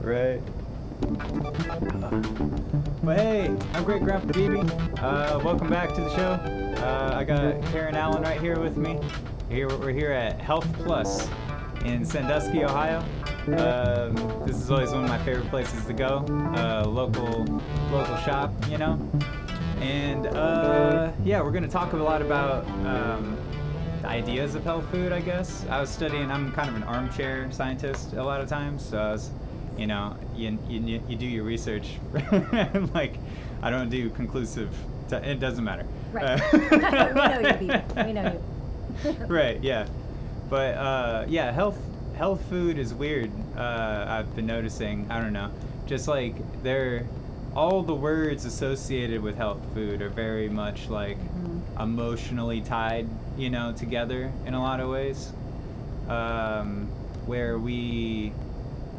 Right. But hey, I'm Great Grandpa Beebe. Welcome back to the show. I got Caren Allen right here with me. We're here at Health Plus in Sandusky, Ohio. This is always one of my favorite places to go. Local shop, you know. And yeah, we're gonna talk a lot about the ideas of health food, I guess. I'm kind of an armchair scientist a lot of times, so I was, you know, you do your research. Like, I don't do conclusive. It doesn't matter. Right. We know you, Beebe. We know you. Right. Yeah. But yeah, health food is weird. I've been noticing. I don't know. Just like all the words associated with health food are very much like emotionally tied, you know, together in a lot of ways. Where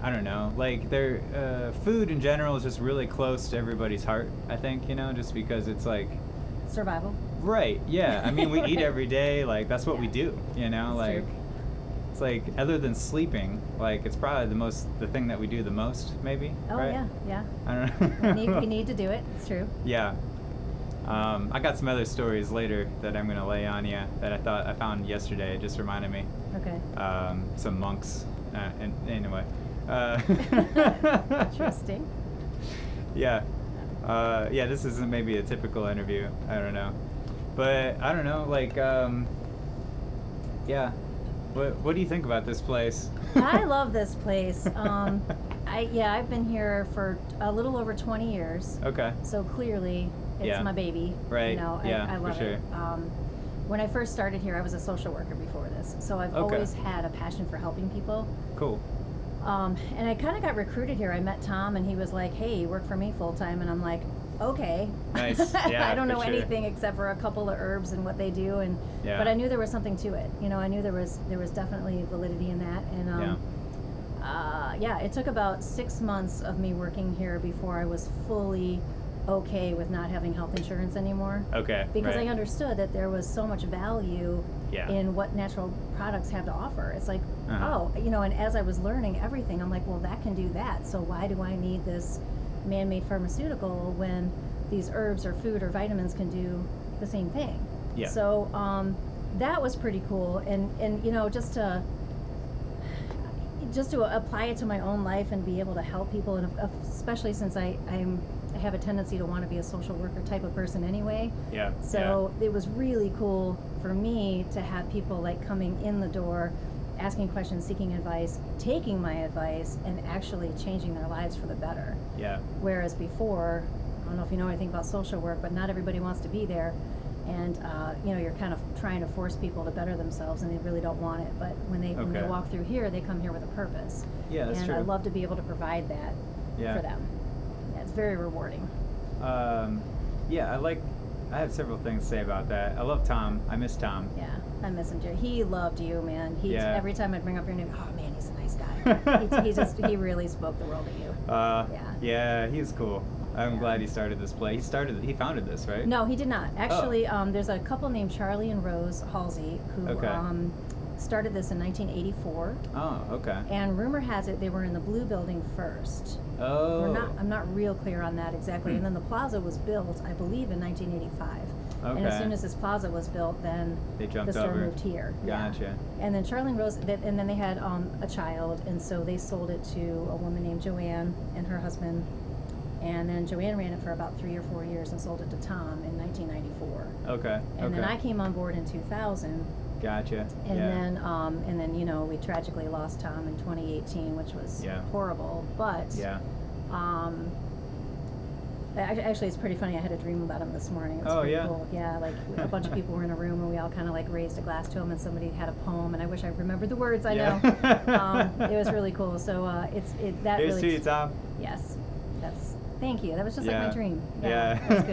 I don't know, like food in general is just really close to everybody's heart, I think, you know, just because it's like survival. Right, yeah. I mean, we eat every day, like that's what we do, you know, That's like true. it's like other than sleeping, like it's probably the thing that we do the most, maybe. Oh, right? yeah. I don't know. We need to do it. It's true. Yeah. I got some other stories later that I'm gonna lay on you that I found yesterday. It just reminded me. Okay. Some monks. Anyway. Interesting. Yeah. Yeah, this isn't maybe a typical interview. I don't know. But I don't know, like, yeah. What do you think about this place? I love this place. I've been here for a little over 20 years. Okay. So clearly, it's my baby. Right. You know, yeah, I love for sure. it. When I first started here, I was a social worker before this, so I've always had a passion for helping people. Cool. And I kind of got recruited here. I met Tom, and he was like, "Hey, you work for me full time," and I'm like, "Okay." Nice. Yeah, I don't know for sure. anything except for a couple of herbs and what they do, Yeah. but I knew there was something to it. You know, I knew there was definitely validity in that, and yeah, it took about 6 months of me working here before I was fully okay with not having health insurance anymore. Okay. Because right. I understood that there was so much value Yeah. in what natural products have to offer. It's like, Uh-huh. oh, you know, and as I was learning everything, I'm like, well, that can do that. So why do I need this man-made pharmaceutical when these herbs or food or vitamins can do the same thing? Yeah. So that was pretty cool. And you know, just to apply it to my own life and be able to help people, and especially since I have a tendency to want to be a social worker type of person anyway. Yeah. So it was really cool for me to have people like coming in the door, asking questions, seeking advice, taking my advice, and actually changing their lives for the better. Yeah. Whereas before, I don't know if you know anything about social work, but not everybody wants to be there. And you know, you're kind of trying to force people to better themselves, and they really don't want it. But when they walk through here, they come here with a purpose. Yeah, that's and true. I love to be able to provide that for them. Yeah, it's very rewarding. Yeah, I have several things to say about that. I love Tom. I miss Tom. Yeah, I miss him too. He loved you, man. Every time I'd bring up your name, oh man, he's a nice guy. he really spoke the world of you. Yeah, he's cool. I'm glad he started this play. He founded this, right? No, he did not. Actually, there's a couple named Charlie and Rose Halsey who started this in 1984. Oh, okay. And rumor has it they were in the Blue Building first. Oh. I'm not real clear on that exactly. And then the plaza was built, I believe, in 1985. Okay. And as soon as this plaza was built, then the store moved here. Gotcha. Yeah. And then Charlie and Rose, and then they had a child, and so they sold it to a woman named Joanne and her husband. And then Joanne ran it for about 3 or 4 years and sold it to Tom in 1994. Okay. And then I came on board in 2000. Gotcha. And then you know, we tragically lost Tom in 2018, which was horrible. But actually, it's pretty funny. I had a dream about him this morning. It was pretty cool. Yeah, like a bunch of people were in a room, and we all kind of like raised a glass to him, and somebody had a poem, and I wish I remembered the words. I know. It was really cool. So Here's to you, Tom. Yes, thank you. That was just like my dream. Yeah. That was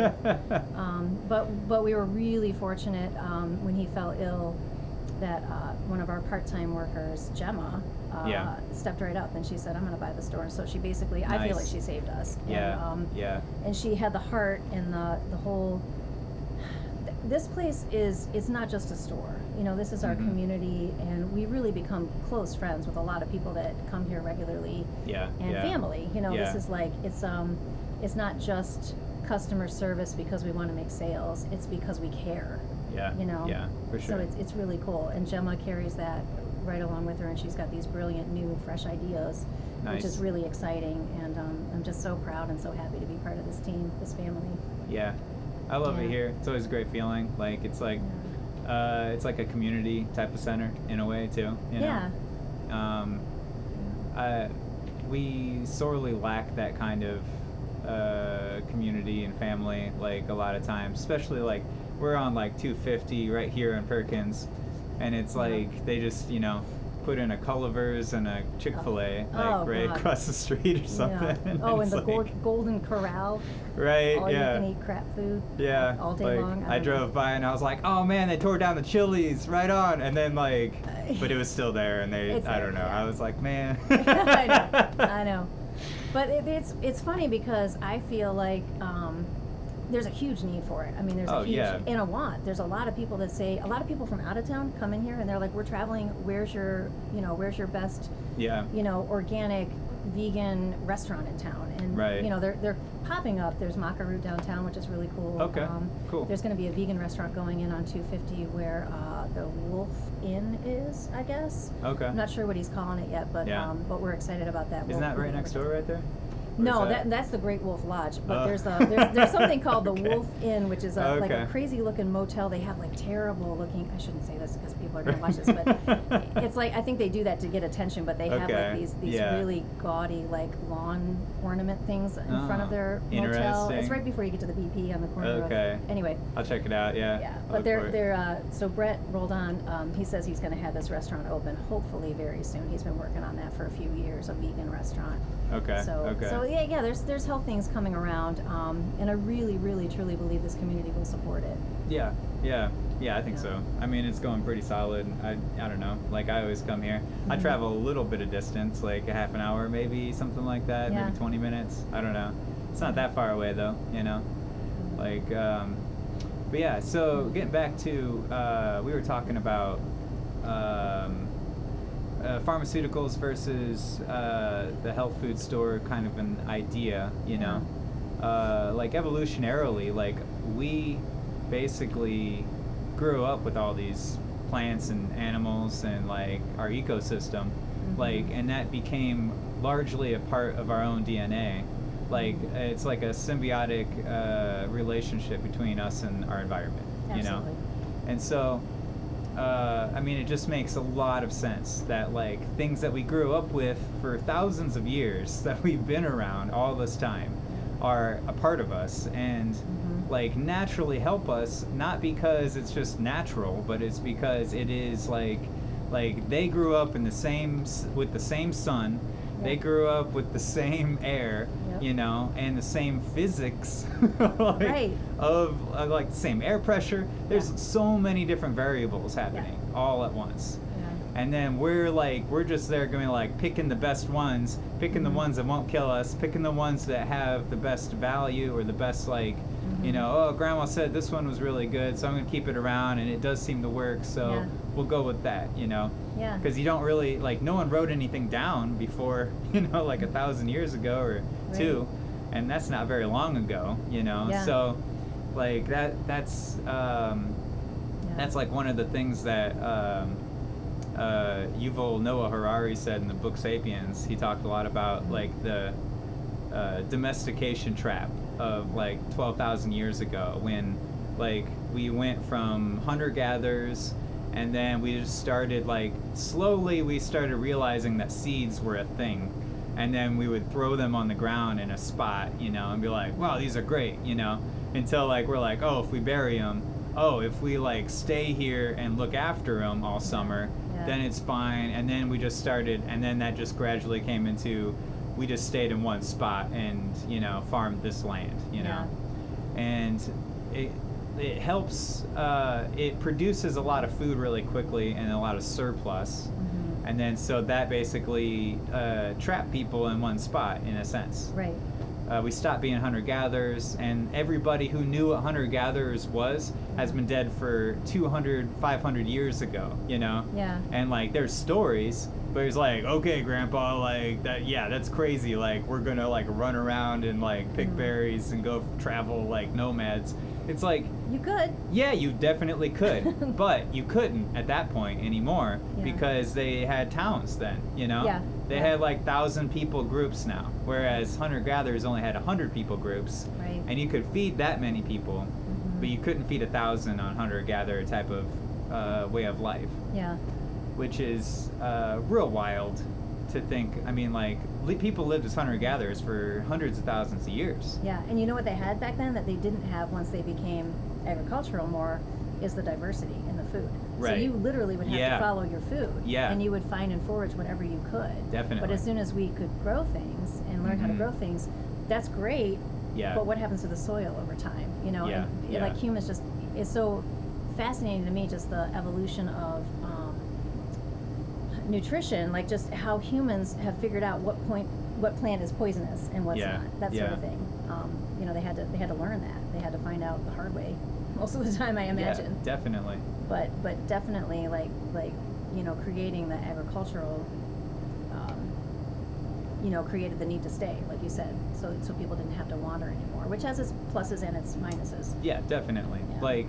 good. But we were really fortunate when he fell ill that one of our part-time workers, Gemma, stepped right up and she said, "I'm going to buy the store." And so she basically, I feel like she saved us. Yeah. And she had the heart and the whole. this place it's not just a store. You know, this is our community, and we really become close friends with a lot of people that come here regularly. Yeah. And family. You know, Yeah. this is like it's not just customer service because we want to make sales. It's because we care. Yeah. You know. Yeah, for sure. So it's really cool, and Gemma carries that right along with her, and she's got these brilliant new fresh ideas. Nice. Which is really exciting, and I'm just so proud and so happy to be part of this team, this family. Yeah, I love it Yeah. here. It's always a great feeling. Like it's like a community type of center in a way too. You know? Yeah. We sorely lack that kind of community and family. Like a lot of times, especially like we're on like 250 right here in Perkins, and it's like they just put in a Culliver's and a Chick-fil-A right God. across the street or something. Yeah. Oh, and the like, Golden Corral. right, All yeah. you can eat crap food. Yeah, All day like, long. I drove by and I was like, oh man, they tore down the Chili's right on, and then like, but it was still there, and It's I there, don't know. yeah. I was like, man. I know. But it's funny because I feel like there's a huge need for it. I mean, there's a huge and a want. There's a lot of people that say, a lot of people from out of town come in here and they're like, we're traveling. Where's your best, organic vegan restaurant in town? And they're popping up. There's Macaroon downtown, which is really cool. Okay, cool. There's going to be a vegan restaurant going in on 250 where the Wolf Inn is, I guess. Okay. I'm not sure what he's calling it yet, but we're excited about that. Isn't that right next door right there? Or No, is that's the Great Wolf Lodge. But there's something called the Wolf Inn, which is like a crazy looking motel. They have like terrible looking. I shouldn't say this because people are gonna watch this, but it's like I think they do that to get attention. But they have like these really gaudy like lawn ornament things in front of their motel. It's right before you get to the BP on the corner. Anyway. I'll check it out. Yeah. Yeah, but they're so Brett rolled on. He says he's going to have this restaurant open hopefully very soon. He's been working on that for a few years, a vegan restaurant. Okay. So yeah, there's health things coming around, and I really, really, truly believe this community will support it. Yeah, I think so. I mean, it's going pretty solid. I don't know. Like I always come here. I travel a little bit of distance, like a half an hour, maybe something like that, maybe 20 minutes. I don't know. It's not that far away though, Like, but yeah. So getting back to, we were talking about pharmaceuticals versus the health food store kind of an idea, like evolutionarily, like we basically grew up with all these plants and animals and like our ecosystem, like, and that became largely a part of our own DNA. Like it's like a symbiotic relationship between us and our environment. Absolutely. And so I mean, it just makes a lot of sense that like things that we grew up with for thousands of years that we've been around all this time are a part of us and like naturally help us, not because it's just natural, but it's because it is like they grew up in with the same sun. They grew up with the same air, and the same physics of like the same air pressure. There's so many different variables happening all at once. And then we're just there going like picking the best ones, picking the ones that won't kill us, picking the ones that have the best value or the best like, oh, grandma said this one was really good, so I'm going to keep it around and it does seem to work, so we'll go with that, Yeah. Because you don't really, like, no one wrote anything down before, like 1,000 years ago or two, and that's not very long ago, So, like, that's like one of the things that Yuval Noah Harari said in the book *Sapiens*. He talked a lot about, like, the domestication trap of, like, 12,000 years ago when, like, we went from hunter-gatherers and then we just started, like, slowly we started realizing that seeds were a thing. And then we would throw them on the ground in a spot, and be like, wow, these are great, until, like, we're like, oh, if we bury them, oh, if we, like, stay here and look after them all summer, then it's fine. And then we just started, and then that just gradually came into, we just stayed in one spot and, farmed this land, And it helps, it produces a lot of food really quickly and a lot of surplus. And then so that basically trapped people in one spot in a sense. Right. we stopped being hunter-gatherers, and everybody who knew what hunter-gatherers was has been dead for 200, 500 years ago, you know? Yeah. And, like, there's stories, but it's like, okay, Grandpa, like, that's crazy. Like, we're gonna, like, run around and, like, pick berries and go travel like nomads. It's like... You could. Yeah, you definitely could, but you couldn't at that point anymore because they had towns then, you know? Yeah. They had like 1,000 people groups now, whereas hunter-gatherers only had 100 people groups. Right. And you could feed that many people, but you couldn't feed 1,000 on hunter-gatherer type of way of life. Yeah. Which is real wild to think. I mean, like, people lived as hunter-gatherers for hundreds of thousands of years. Yeah, and you know what they had back then that they didn't have once they became agricultural more is the diversity in the food. Right. So you literally would have to follow your food. Yeah. And you would find and forage whatever you could. Definitely. But as soon as we could grow things and learn how to grow things, that's great. Yeah. But what happens to the soil over time? You know, Yeah. and like humans just, it's so fascinating to me, just the evolution of nutrition, like just how humans have figured out what plant is poisonous and what's not, that sort of thing. You know, they had to learn that. They had to find out the hard way most of the time, I imagine. Yeah, definitely. But definitely, like you know, creating the agricultural, you know, created the need to stay, like you said, so people didn't have to wander anymore, which has its pluses and its minuses. Yeah, definitely. Yeah. Like,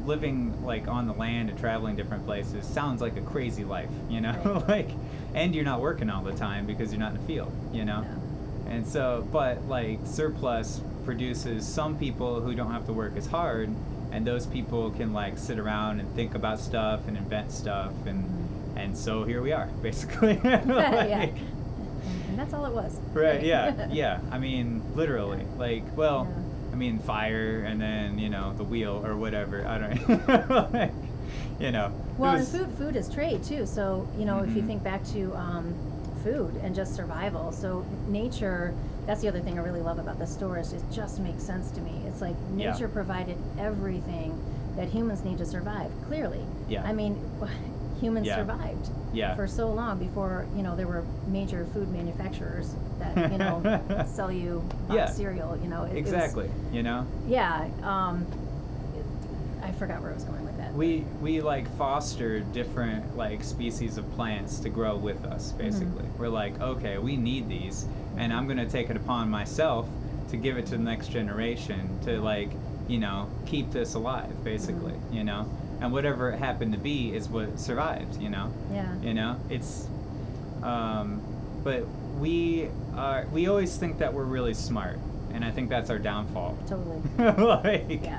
living like on the land and traveling different places sounds like a crazy life, you know? Right. Like, and you're not working all the time because you're not in the field, you know? Yeah. And so, but like surplus produces some people who don't have to work as hard, and those people can like sit around and think about stuff and invent stuff, and so here we are, basically. Like, Yeah. And that's all it was. right, yeah, yeah. I mean, literally. Like, well, Yeah. I mean, fire and then, you know, the wheel or whatever. I don't know. Like, you know. Well, was, and food is trade too. So, you know, if you think back to food and just survival. So nature, that's the other thing I really love about the store is it just makes sense to me. It's like nature provided everything that humans need to survive, clearly. Yeah. I mean, humans survived for so long before, you know, there were major food manufacturers that, you know, sell you cereal, you know. Exactly, you know? Yeah. I forgot where I was going with that. We like foster different like species of plants to grow with us, basically. We're like, okay, we need these, and I'm gonna take it upon myself to give it to the next generation to like, you know, keep this alive, basically, you know? And whatever it happened to be is what survived, you know? Yeah. You know? It's, but we always think that we're really smart, and I think that's our downfall. Totally. Like,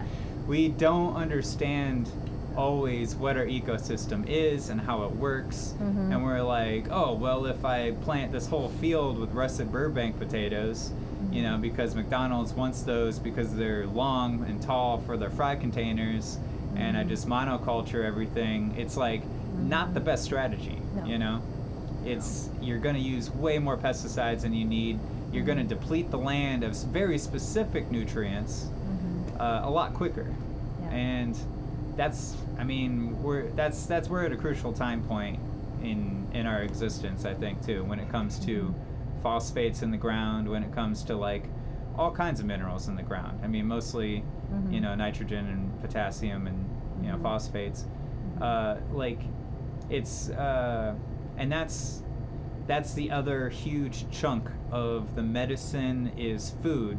we don't understand always what our ecosystem is and how it works, and we're like, oh, well, if I plant this whole field with russet Burbank potatoes, you know, because McDonald's wants those because they're long and tall for their fry containers, and I just monoculture everything, it's like not the best strategy, you know? It's, you're gonna use way more pesticides than you need, you're gonna deplete the land of very specific nutrients a lot quicker. And that's, I mean, we're at a crucial time point in our existence, I think, too, when it comes to phosphates in the ground, when it comes to like all kinds of minerals in the ground. I mean, mostly, you know, nitrogen and potassium and, you know, phosphates. Like, it's, and that's the other huge chunk of the medicine is food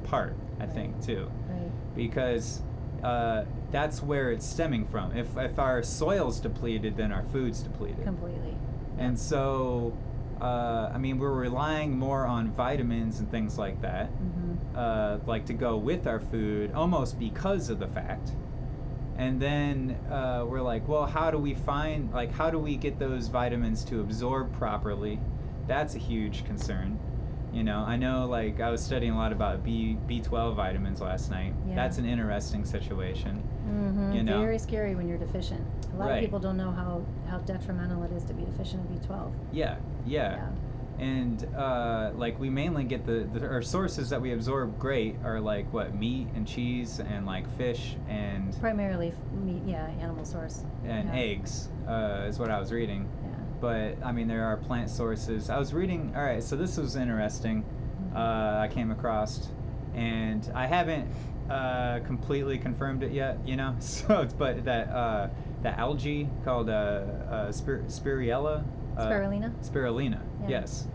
part, I think, too. Right. Because that's where it's stemming from. If our soil's depleted, then our food's depleted. Completely. And so, I mean, we're relying more on vitamins and things like that, like to go with our food, almost because of the fact. And then we're like, well, how do we get those vitamins to absorb properly? That's a huge concern. You know, I know, like, I was studying a lot about B12 vitamins last night. Yeah. That's an interesting situation. You know? Very scary when you're deficient. A lot Right. of people don't know how detrimental it is to be deficient in B12. Yeah. And, like, we mainly get our sources that we absorb great are, like, what, meat and cheese and, like, fish and... Primarily meat, animal source. And eggs, is what I was reading. Yeah. But, I mean, there are plant sources. I was reading, alright, so this was interesting. I came across, and I haven't completely confirmed it yet, you know. So, but that the algae called spirulina. Spirulina. Yeah. Yes.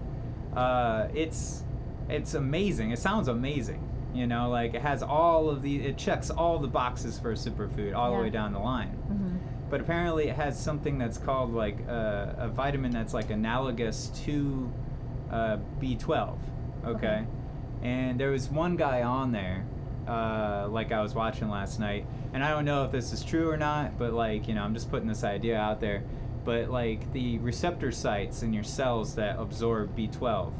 It's amazing. It sounds amazing. You know, like it has it checks all the boxes for a superfood all the way down the line. Mm-hmm. But apparently it has something that's called like a vitamin that's like analogous to B12. Okay. And there was one guy on there, like I was watching last night, and I don't know if this is true or not, but like, you know, I'm just putting this idea out there. But like the receptor sites in your cells that absorb B12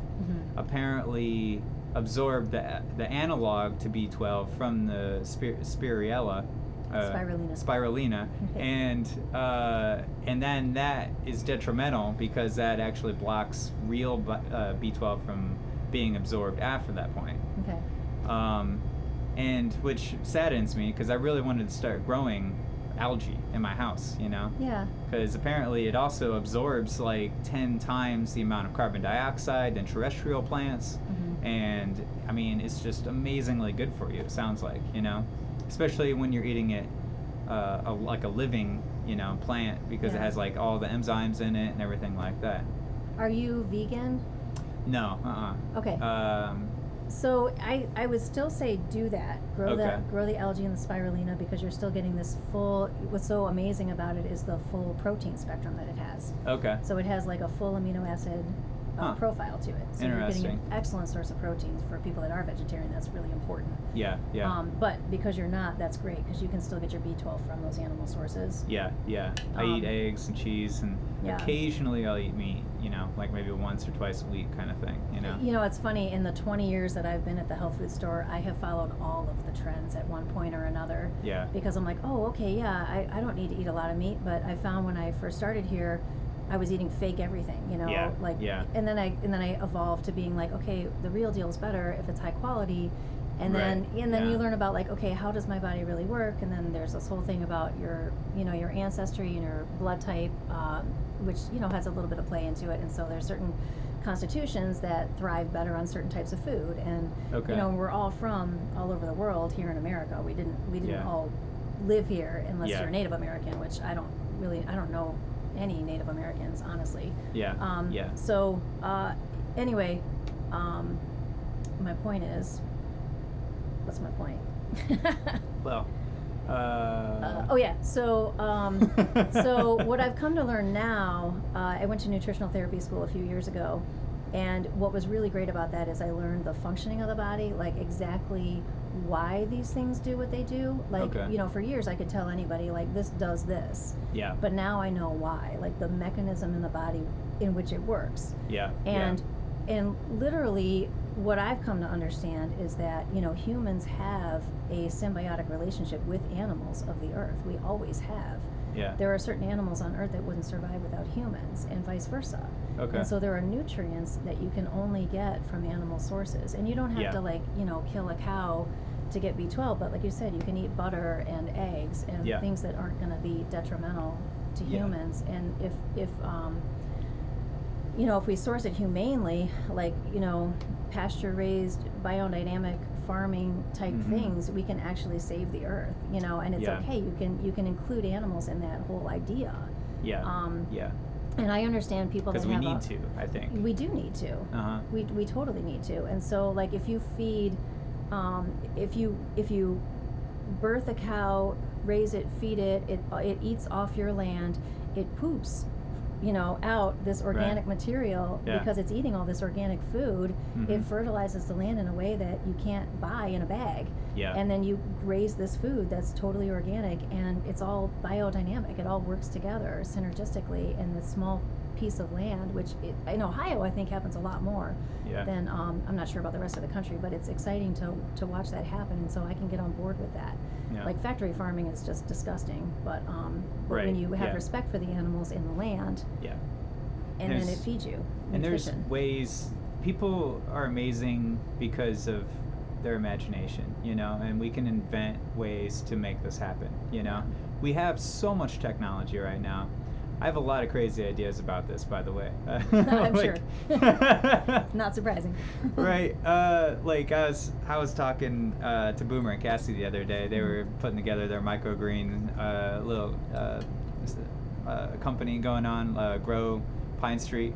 apparently absorb the analog to B12 from the spirulina, and then that is detrimental because that actually blocks real B12 from being absorbed after that point. Okay. And which saddens me because I really wanted to start growing algae in my house, you know? Yeah. Because apparently it also absorbs like 10 times the amount of carbon dioxide than terrestrial plants. And I mean, it's just amazingly good for you, it sounds like, you know? Especially when you're eating it like a living, you know, plant, because it has like all the enzymes in it and everything like that. Are you vegan? No, Okay. So I would still say do that. Grow the algae and the spirulina, because you're still getting this full. What's so amazing about it is the full protein spectrum that it has. Okay. So it has like a full amino acid profile to it. So you're getting an excellent source of proteins for people that are vegetarian. That's really important. Yeah. But because you're not, that's great, because you can still get your B12 from those animal sources. Yeah. I eat eggs and cheese, and occasionally I'll eat meat, you know, like maybe once or twice a week kind of thing, you know. You know, it's funny, in the 20 years that I've been at the health food store, I have followed all of the trends at one point or another. Yeah. Because I'm like, oh, okay, I don't need to eat a lot of meat, but I found when I first started here, I was eating fake everything, you know, and then I evolved to being like, okay, the real deal is better if it's high quality, and then you learn about like, okay, how does my body really work, and then there's this whole thing about your ancestry and your blood type, which has a little bit of play into it, and so there's certain constitutions that thrive better on certain types of food, and we're all from all over the world here in America. We didn't all live here unless you're Native American, which I don't know any Native Americans, honestly. So anyway, my point is, what's my point? Well, so what I've come to learn now, I went to nutritional therapy school a few years ago, and what was really great about that is I learned the functioning of the body, like exactly why these things do what they do. Like, for years I could tell anybody, like, this does this. Yeah. But now I know why, like the mechanism in the body in which it works. Yeah. And literally what I've come to understand is that, humans have a symbiotic relationship with animals of the earth. We always have. Yeah. There are certain animals on earth that wouldn't survive without humans, and vice versa. Okay. And so there are nutrients that you can only get from animal sources. And you don't have to kill a cow to get B12, but like you said, you can eat butter and eggs and things that aren't going to be detrimental to humans. And if we source it humanely, like, pasture raised, biodynamic farming type things, we can actually save the earth, and it's okay. You can include animals in that whole idea. And I understand people that have, because we need to, I think. We do need to. We totally need to. And so, like, if you feed, if you birth a cow, raise it, feed it, it eats off your land, it poops, out this organic material because it's eating all this organic food. It fertilizes the land in a way that you can't buy in a bag. And then you raise this food that's totally organic, and it's all biodynamic. It all works together synergistically in this small piece of land, which in Ohio I think happens a lot more than I'm not sure about the rest of the country, but it's exciting to watch that happen, and so I can get on board with that. Like, factory farming is just disgusting, but when you have respect for the animals in the land, and then it feeds you nutrition. And there's ways, people are amazing because of their imagination, and we can invent ways to make this happen. We have so much technology right now. I have a lot of crazy ideas about this, by the way. I'm sure. Not surprising. Right. Like I was talking to Boomer and Cassie the other day. They were putting together their microgreen little company going on, Grow Pine Street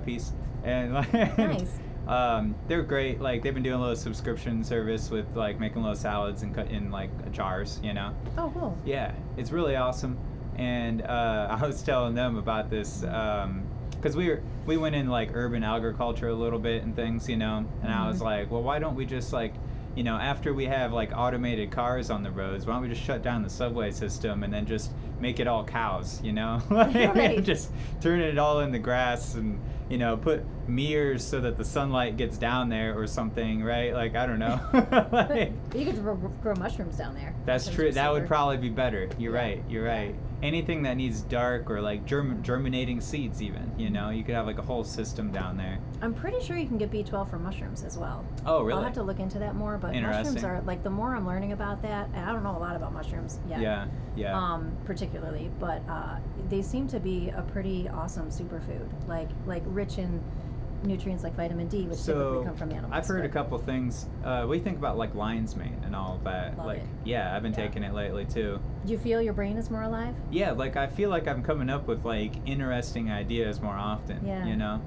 piece, and like, Nice. they're great. Like they've been doing a little subscription service with like making little salads and cut in like jars, you know. Oh, cool. Yeah, it's really awesome. And I was telling them about this because we went in like urban agriculture a little bit and things, you know. And I was like, well, why don't we just like, you know, after we have like automated cars on the roads, why don't we just shut down the subway system and then just make it all cows, you know? Like, Right. just turn it all in the grass and, you know, put mirrors so that the sunlight gets down there or something, right? Like, I don't know. Like, You could grow mushrooms down there. that's Mushrooms true. are That would super- probably be better. You're Yeah. right. You're right. Anything that needs dark or like germinating seeds, even, you know, you could have like a whole system down there. I'm pretty sure you can get B12 from mushrooms as well. Oh, really? I'll have to look into that more, but mushrooms Interesting. are like, the more I'm learning about that, and I don't know a lot about mushrooms yet. Yeah. Yeah. Particularly, but they seem to be a pretty awesome superfood, like rich in nutrients like vitamin D, which typically come from animals. I've heard a but- couple things. What do you think about like lion's mane and all of that? Love like, it. yeah, I've been Yeah. taking it lately too. Do you feel your brain is more alive? Yeah, like I feel like I'm coming up with like interesting ideas more often. Yeah. You know,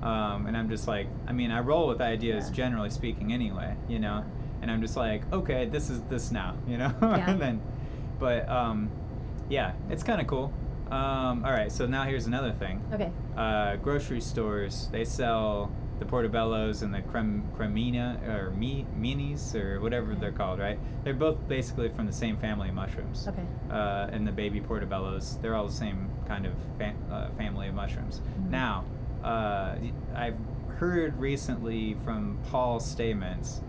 and I'm just like, I mean, I roll with ideas Yeah. generally speaking anyway. You know, and I'm just like, okay, this is this now. You know, Yeah. and then, but yeah, it's kind of cool. All right, so now here's another thing. Okay. Grocery stores, they sell the portobellos and the cremina or minis or whatever they're called, right? They're both basically from the same family of mushrooms. Okay. And the baby portobellos, they're all the same kind of family of mushrooms. Now, I've heard recently from Paul Stamets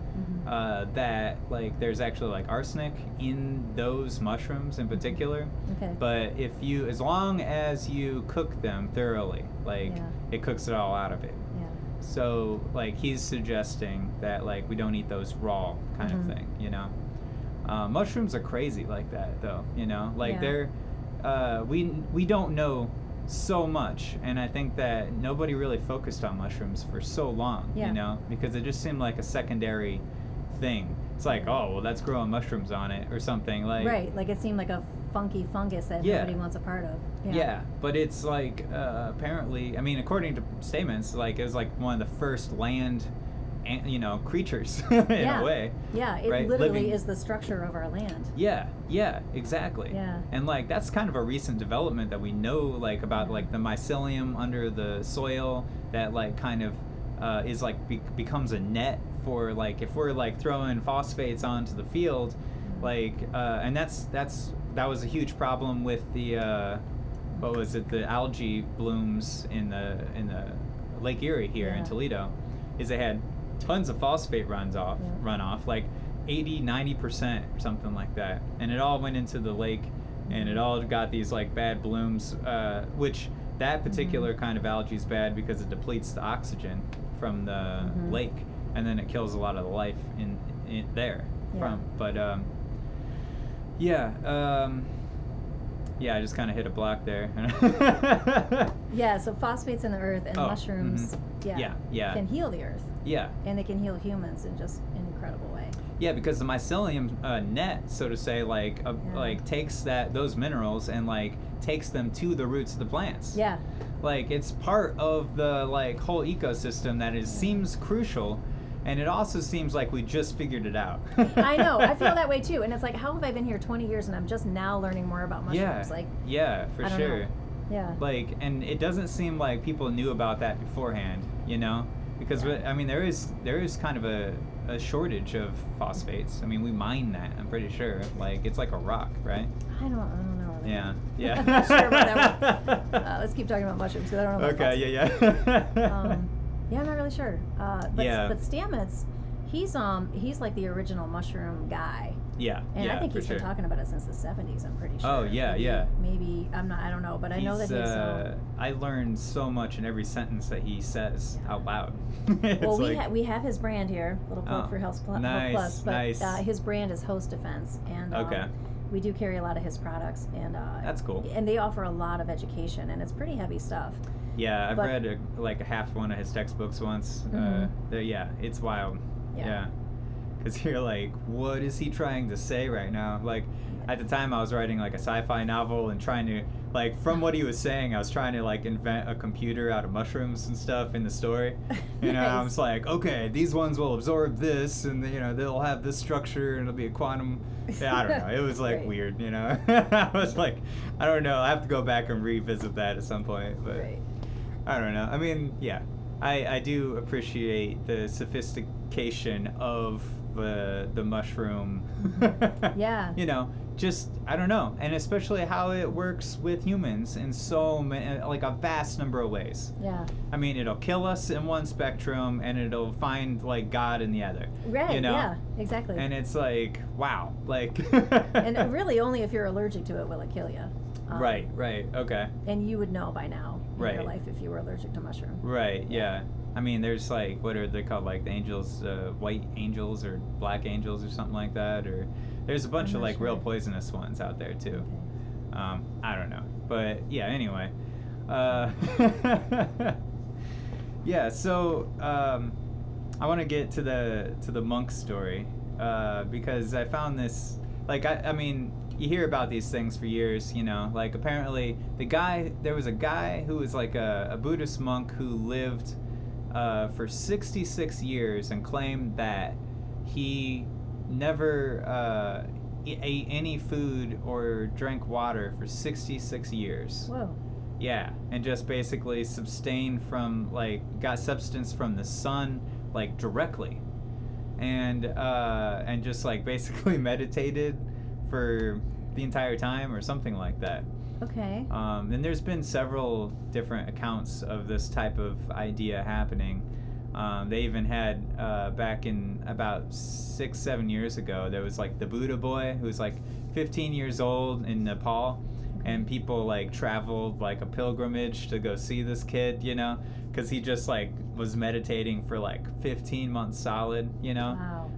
that like there's actually like arsenic in those mushrooms in particular. Okay. But if you, as long as you cook them thoroughly, like Yeah. it cooks it all out of it. Yeah. So like he's suggesting that like we don't eat those raw kind of thing, you know. Mushrooms are crazy like that though, you know. Like Yeah. they're we don't know so much, and I think that nobody really focused on mushrooms for so long, Yeah. you know, because it just seemed like a secondary thing. It's like, oh well, that's growing mushrooms on it or something, like Right. Like it seemed like a funky fungus that Yeah. nobody wants a part of. Yeah, but it's like apparently, I mean, according to statements, like it was like one of the first land, you know, creatures in Yeah. a way. Yeah. It Right, literally living- is the structure of our land. Yeah, yeah, exactly. Yeah. And like that's kind of a recent development that we know, like about Yeah. like the mycelium under the soil that like kind of is like becomes a net for like if we're like throwing phosphates onto the field, like and that was a huge problem with the what was it, the algae blooms in the Lake Erie here in Yeah. Toledo, is they had tons of phosphate runoff, like 80-90% or something like that, and it all went into the lake, and it all got these like bad blooms, which that particular kind of algae is bad because it depletes the oxygen from the lake, and then it kills a lot of the life in there from. But yeah, I just kind of hit a block there. Yeah. So phosphates in the earth and Oh, mushrooms. Yeah. Can heal the earth, Yeah. and they can heal humans in just an incredible way. Yeah, because the mycelium net, so to say, like like takes those minerals and like takes them to the roots of the plants. Yeah. Like it's part of the like whole ecosystem that seems crucial, and it also seems like we just figured it out. I know. I feel that way too. And it's like, how have I been here 20 years and I'm just now learning more about mushrooms? Like, yeah, for I don't sure. know. Yeah. Like, and it doesn't seem like people knew about that beforehand, you know, because I mean there is kind of a shortage of phosphates. I mean, we mine that, I'm pretty sure. Like it's like a rock, right? I don't know. Really. Yeah. I'm not sure about that one. Let's keep talking about mushrooms because I don't know about Okay, yeah. yeah, I'm not really sure. Yeah. But Stamets, he's like the original mushroom guy. Yeah, And I think for he's sure. been talking about it since the 70s, I'm pretty sure. Oh, yeah, maybe, yeah. Maybe, I don't know, but I know that he's... I learned so much in every sentence that he says out loud. It's well, like, we have his brand here, little plug Oh, for Health Plus, nice, but nice. his brand is Host Defense, and Okay. we do carry a lot of his products, and That's cool. And they offer a lot of education, and it's pretty heavy stuff. Yeah, I've read like half one of his textbooks once. Yeah, it's wild. Yeah. Because you're like, what is he trying to say right now? Like, at the time I was writing like a sci-fi novel and trying to, like, from what he was saying, I was trying to like invent a computer out of mushrooms and stuff in the story. You know, I was like, okay, these ones will absorb this, and you know, they'll have this structure, and it'll be a quantum. Yeah, I don't know. It was like weird, you know. I was like, I don't know. I have to go back and revisit that at some point, but I don't know. I mean, yeah, I do appreciate the sophistication of the mushroom. Yeah. You know, just I don't know, and especially how it works with humans in so many, like a vast number of ways. Yeah. I mean, it'll kill us in one spectrum, and it'll find like God in the other. Right. You know? Yeah. Exactly. And it's like, wow, like. And really, only if you're allergic to it will it kill you. Right. Okay. And you would know by now in your Right. life if you were allergic to mushroom. Right. Yeah. I mean, there's like, what are they called? Like the angels, white angels or black angels or something like that. Or there's a bunch of like real poisonous ones out there too. Okay. I don't know, but yeah. Anyway, yeah. So I want to get to the monk story because I found this. Like I mean, you hear about these things for years, you know. Like apparently, there was a guy who was like a Buddhist monk who lived for 66 years and claimed that he never ate any food or drank water for 66 years. Whoa. Yeah, and just basically got substance from the sun, like directly, and just like basically meditated for the entire time or something like that. Okay. And there's been several different accounts of this type of idea happening. They even had back in about 6-7 years ago, there was like the Buddha boy who was like 15 years old in Nepal, and people like traveled like a pilgrimage to go see this kid, you know, because he just like was meditating for like 15 months solid, you know. Wow.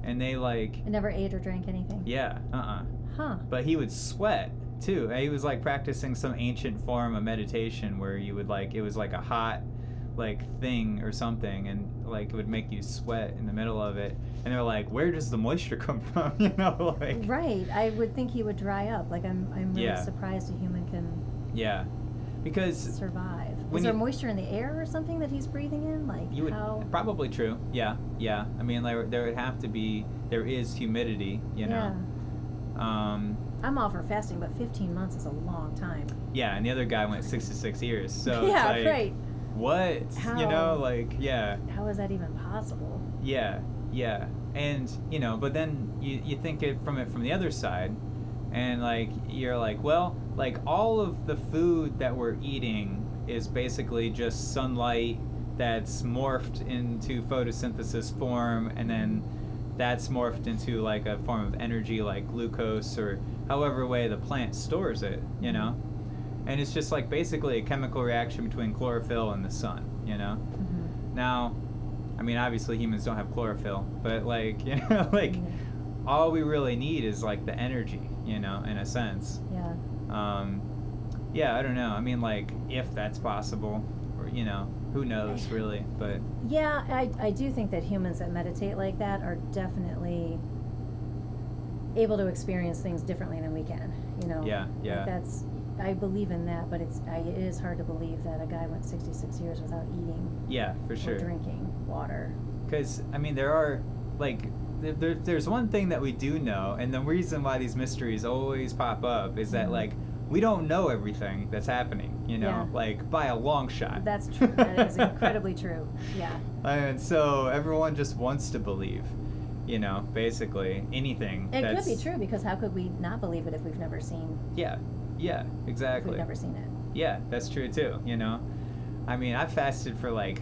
And they like. I never ate or drank anything. Yeah. Huh. But he would sweat too. He was like practicing some ancient form of meditation where you would like, it was like a hot like thing or something, and like it would make you sweat in the middle of it, and they're like, where does the moisture come from? You know, like. Right. I would think he would dry up. Like I'm really surprised a human can because survive. Is there moisture in the air or something that he's breathing in? Like you would probably true. Yeah. I mean, there would have to be. There is humidity, you know. I'm all for fasting, but 15 months is a long time. Yeah, and the other guy went 66 years. So yeah, it's like, right. What? How? You know, like, yeah. How is that even possible? Yeah. And, you know, but then you think it from the other side, and like you're like, well, like all of the food that we're eating is basically just sunlight that's morphed into photosynthesis form, and then that's morphed into like a form of energy like glucose or however way the plant stores it, you know? And it's just like basically a chemical reaction between chlorophyll and the sun, you know? Mm-hmm. Now, I mean, obviously humans don't have chlorophyll, but like, you know, like all we really need is like the energy, you know, in a sense. Yeah. I don't know. I mean, like, if that's possible, or, you know, who knows really, but. Yeah, I do think that humans that meditate like that are definitely able to experience things differently than we can, you know? Yeah. Like I believe in that, but it is hard to believe that a guy went 66 years without eating. Yeah, for sure. Or drinking water. Because, I mean, there are, like, there's one thing that we do know, and the reason why these mysteries always pop up is that, like, we don't know everything that's happening, you know, like, by a long shot. That's true. That is incredibly true. Yeah. And so everyone just wants to believe, you know, basically anything. It could be true, because how could we not believe it if we've never seen? Yeah, exactly. If we've never seen it. Yeah, that's true too, you know. I mean, I fasted for like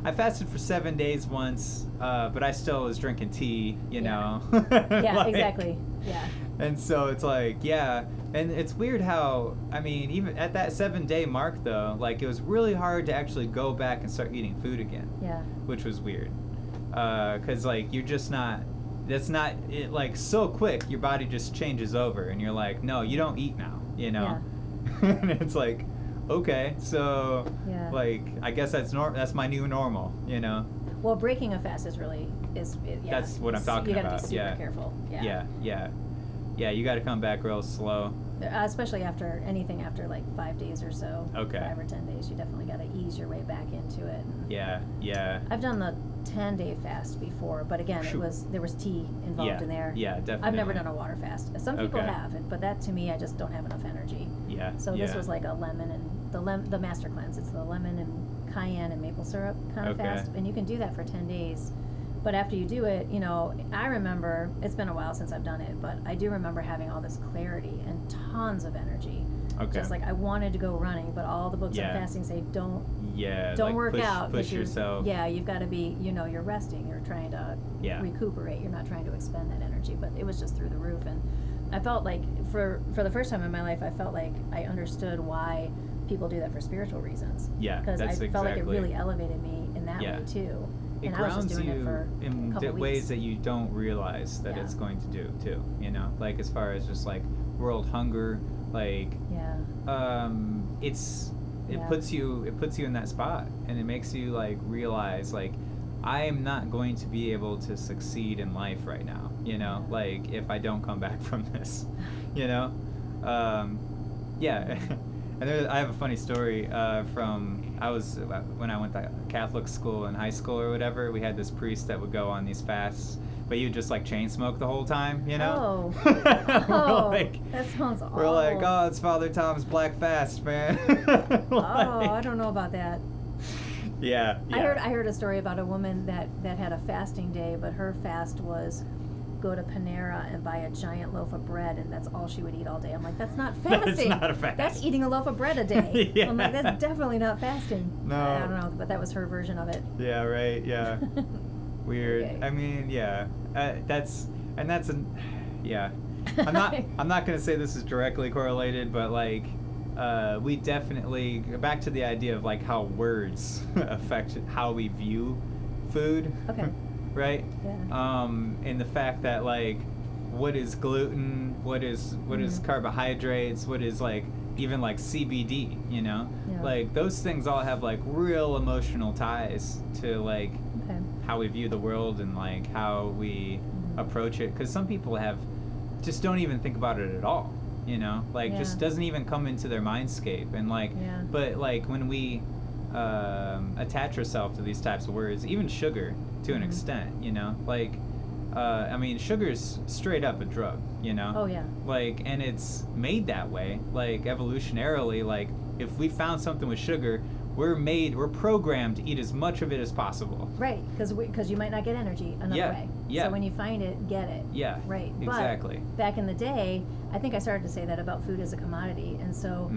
I fasted for 7 days once, but I still was drinking tea, you know. Yeah, like, exactly. Yeah. And so it's like, and it's weird how, I mean, even at that 7-day mark though, like it was really hard to actually go back and start eating food again. Yeah. Which was weird. 'Cause like you're just not, that's not it, like so quick. Your body just changes over, and you're like, no, you don't eat now. You know, and it's like, okay, so like I guess that's my new normal. You know. Well, breaking a fast is That's what I'm talking about. You got to be super careful. Yeah, you got to come back real slow. Especially after like 5 days or so. Okay. 5 or 10 days, you definitely got to ease your way back into it. Yeah. I've done the 10-day fast before, but again, there was tea involved in there. Yeah, definitely. I've never done a water fast. Some people have, but that to me, I just don't have enough energy. Yeah. So this was like a lemon and the master cleanse. It's the lemon and cayenne and maple syrup kind of fast, and you can do that for 10 days. But after you do it, I remember, it's been a while since I've done it, but I do remember having all this clarity and tons of energy. Okay. Just like I wanted to go running, but all the books on fasting say don't like work out. Push yourself. Yeah, you've got to be, you're resting, you're trying to recuperate, you're not trying to expend that energy. But it was just through the roof. And I felt like, for the first time in my life, I felt like I understood why people do that for spiritual reasons. Yeah, because I felt like it really elevated me in that way too. It and I was just grounds doing you it for in ways that you don't realize that it's going to do too. Like as far as just like world hunger, like it puts you in that spot, and it makes you like realize like I am not going to be able to succeed in life right now. Like if I don't come back from this, And I have a funny story when I went to Catholic school in high school or whatever. We had this priest that would go on these fasts, but he would just like chain smoke the whole time, Oh, that sounds awful. We're like, oh, it's Father Tom's Black Fast, man. I don't know about that. Yeah. I heard a story about a woman that had a fasting day, but her fast was go to Panera and buy a giant loaf of bread, and that's all she would eat all day. I'm like, that's not fasting. That's not a fast. That's eating a loaf of bread a day. I'm like, that's definitely not fasting. No. I don't know, but that was her version of it. Yeah, right, yeah. Weird. Okay. I mean, yeah. I'm not going to say this is directly correlated, but like we definitely, back to the idea of like how words affect how we view food. Okay. Right? Yeah. And the fact that like what is gluten, what is carbohydrates, what is like even like CBD, like those things all have like real emotional ties to like how we view the world and like how we approach it, because some people just don't even think about it at all, just doesn't even come into their mindscape. And like but like when we attach ourselves to these types of words, even sugar to an extent, like I mean, sugar's straight up a drug, Oh yeah. Like, and it's made that way, like evolutionarily. Like if we found something with sugar, we're programmed to eat as much of it as possible. Right, because you might not get energy another way. Yeah. So when you find it, get it. Yeah. Right. Exactly. But back in the day, I think I started to say that about food as a commodity, and so